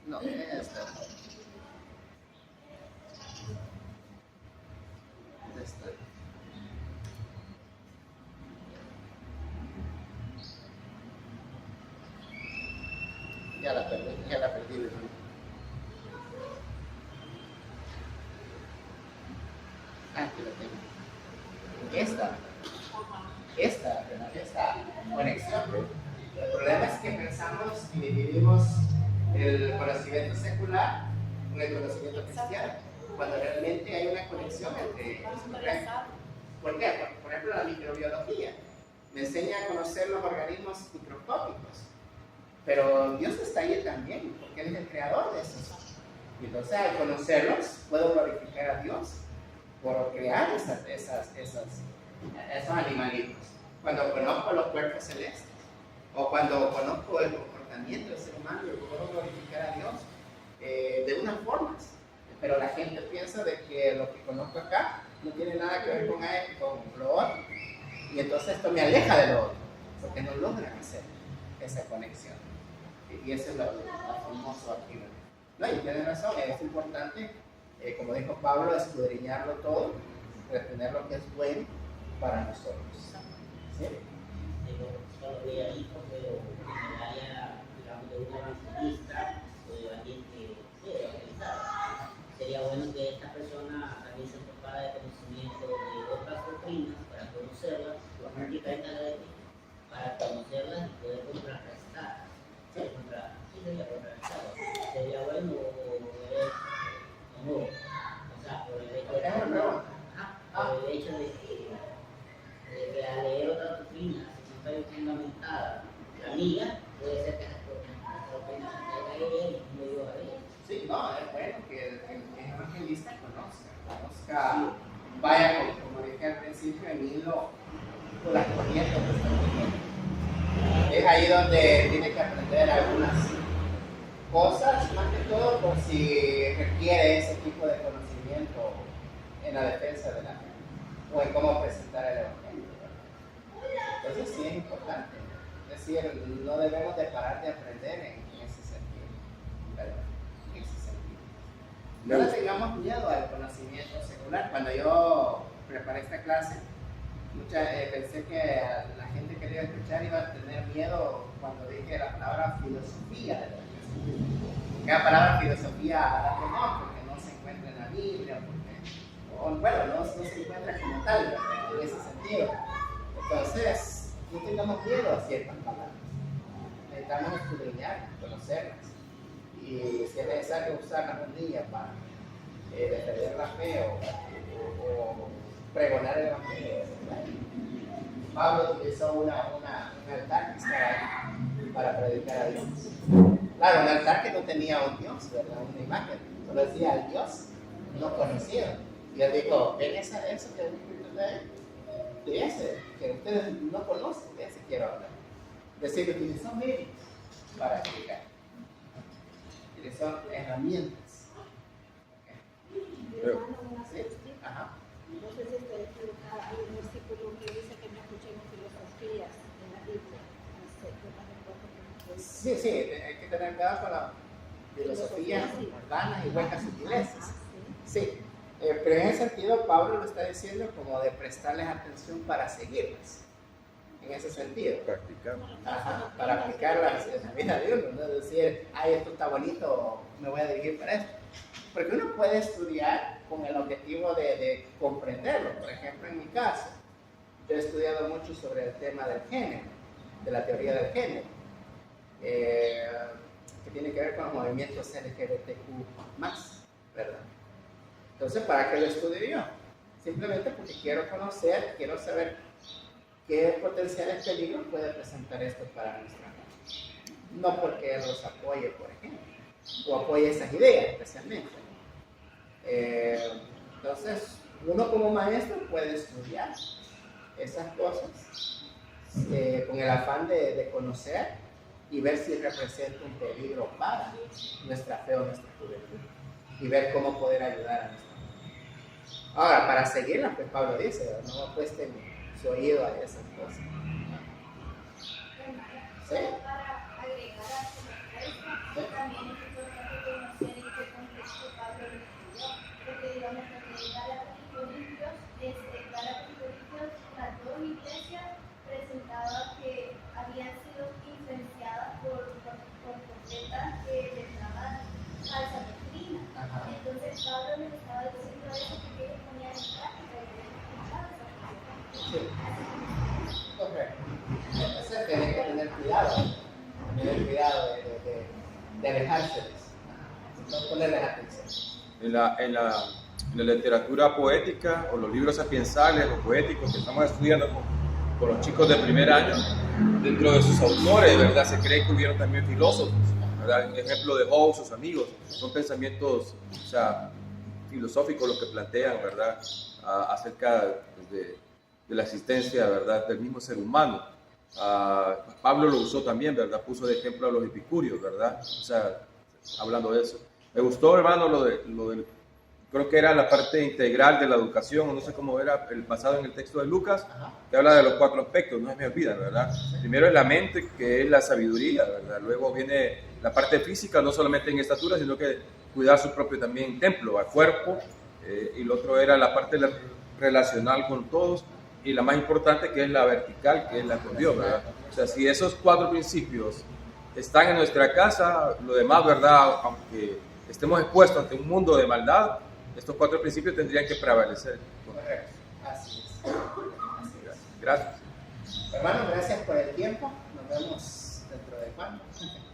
No, esta. Ya la perdí. esta conexión. El problema es que pensamos y dividimos el conocimiento secular con el conocimiento cristiano, cuando realmente hay una conexión entre ellos. ¿Por qué? Por ejemplo, la microbiología me enseña a conocer los organismos microscópicos, pero Dios está ahí también, porque Él es el creador de esos. Y entonces, al conocerlos, puedo glorificar a Dios por crear esos animalitos. Cuando conozco los cuerpos celestes, o cuando conozco el comportamiento del ser humano, yo puedo glorificar a Dios de unas formas. Pero la gente piensa de que lo que conozco acá no tiene nada que ver con lo otro. Y entonces esto me aleja de lo otro, porque no logran hacer esa conexión. Y eso es lo famoso aquí. No, y tienes razón, es importante, como dijo Pablo, escudriñarlo todo, retener lo que es bueno para nosotros. ¿Sí? Solo voy ahí porque en el área, digamos, de un evangelista o de evangelizado, sería bueno que esta persona también se prepara de conocimiento de otras doctrinas para conocerlas, practicar en cada día, para conocerlas y poder contrarrestar. Sería bueno o sea, por el hecho de que al leer otra doctrina, si no está fundamentada, la mía, puede ser que la doctrina se caiga y no yo a ver. Sí, no, es bueno que el evangelista conozca, vaya, como dije al principio, en hilo con las corrientes que están viviendo. Es ahí donde tiene que aprender algunas cosas, más que todo por si requiere ese tipo de conocimiento en la defensa de la fe o en cómo presentar el evangelio. Entonces sí es importante, es decir, no debemos de parar de aprender en ese sentido, ¿verdad? En ese sentido. No le tengamos miedo al conocimiento secular. Cuando yo preparé esta clase, pensé que la gente que iba a escuchar iba a tener miedo cuando dije la palabra filosofía. La palabra filosofía da temor porque no se encuentra en la Biblia, no se encuentra como tal, en ese sentido. Entonces, no tengamos miedo a ciertas palabras. Necesitamos escudriñar, conocerlas. Y si es necesario usarlas un día para defender la fe o pregonar el evangelio. Pablo utilizó un altar que estaba ahí para predicar a Dios. Claro, un altar que no tenía un Dios, ¿verdad? Una imagen, solo decía al Dios no conocido. Y él dijo, ven eso que es escrito de ese, que ustedes no conocen, de ese quiero hablar. Es decir, utilizó medios para explicar. Utilizó herramientas. Pero, ¿sí? Ajá. No sé si estoy equivocada, hay un versículo que dice que no escuchemos filosofías en la Biblia. Sí, hay que tener cuidado con la filosofía urbanas y huecas sutilezas. Sí, pero en ese sentido Pablo lo está diciendo como de prestarles atención para seguirlas. En ese sentido. practicamos. Ajá, para aplicarlas en la vida de uno, no decir, ay, esto está bonito, me voy a dirigir para esto. Porque uno puede estudiar con el objetivo de comprenderlo. Por ejemplo, en mi caso, yo he estudiado mucho sobre el tema del género, de la teoría del género, que tiene que ver con los movimientos LGBTQ+, ¿verdad? Entonces, ¿para qué lo estudio yo? Simplemente porque quiero conocer, quiero saber qué potenciales peligros puede presentar esto para nuestra vida. No porque los apoye, por ejemplo, o apoye esas ideas especialmente. Entonces, uno como maestro puede estudiar esas cosas con el afán de conocer y ver si representa un peligro para nuestra fe o nuestra juventud y ver cómo poder ayudar a nuestra fe. Ahora, para seguirla, pues Pablo dice, no apuesten su oído a esas cosas. ¿Sí? Para agregar a esto, también es importante conocer en qué contexto Pablo lo escribió, porque digamos que en Gálatas y Corintios, las dos iglesias presentaba que habían sido influenciadas por profetas que les daban falsa doctrina. Entonces Pablo les estaba diciendo eso porque ellos ponían en práctica y les escuchaban esa doctrina. Correcto. Entonces tienen que tener cuidado de alejárseles, no ponerles atención. En la literatura poética o los libros sapiensales o poéticos que estamos estudiando con los chicos de primer año, dentro de sus autores, ¿verdad? Se cree que hubieron también filósofos, ¿verdad? Ejemplo de Hobbes, sus amigos, son pensamientos, o sea, filosóficos los que plantean, ¿verdad? Acerca de la existencia, ¿verdad? Del mismo ser humano. Pablo lo usó también, ¿verdad? Puso de ejemplo a los epicúreos, ¿verdad? O sea, hablando de eso. Me gustó, hermano, lo del creo que era la parte integral de la educación, o no sé cómo era, basado en el texto de Lucas, que habla de los 4 aspectos, no se me olvida, ¿verdad? Primero es la mente, que es la sabiduría, ¿verdad? Luego viene la parte física, no solamente en estatura, sino que cuidar su propio también templo, al cuerpo, y lo otro era la parte relacional con todos, y la más importante que es la vertical, que es la con Dios, ¿verdad? O sea, si esos 4 principios están en nuestra casa, lo demás, ¿verdad? Aunque estemos expuestos ante un mundo de maldad, estos 4 principios tendrían que prevalecer. Correcto, así es. Gracias. Hermano, gracias por el tiempo. Nos vemos dentro de cuándo.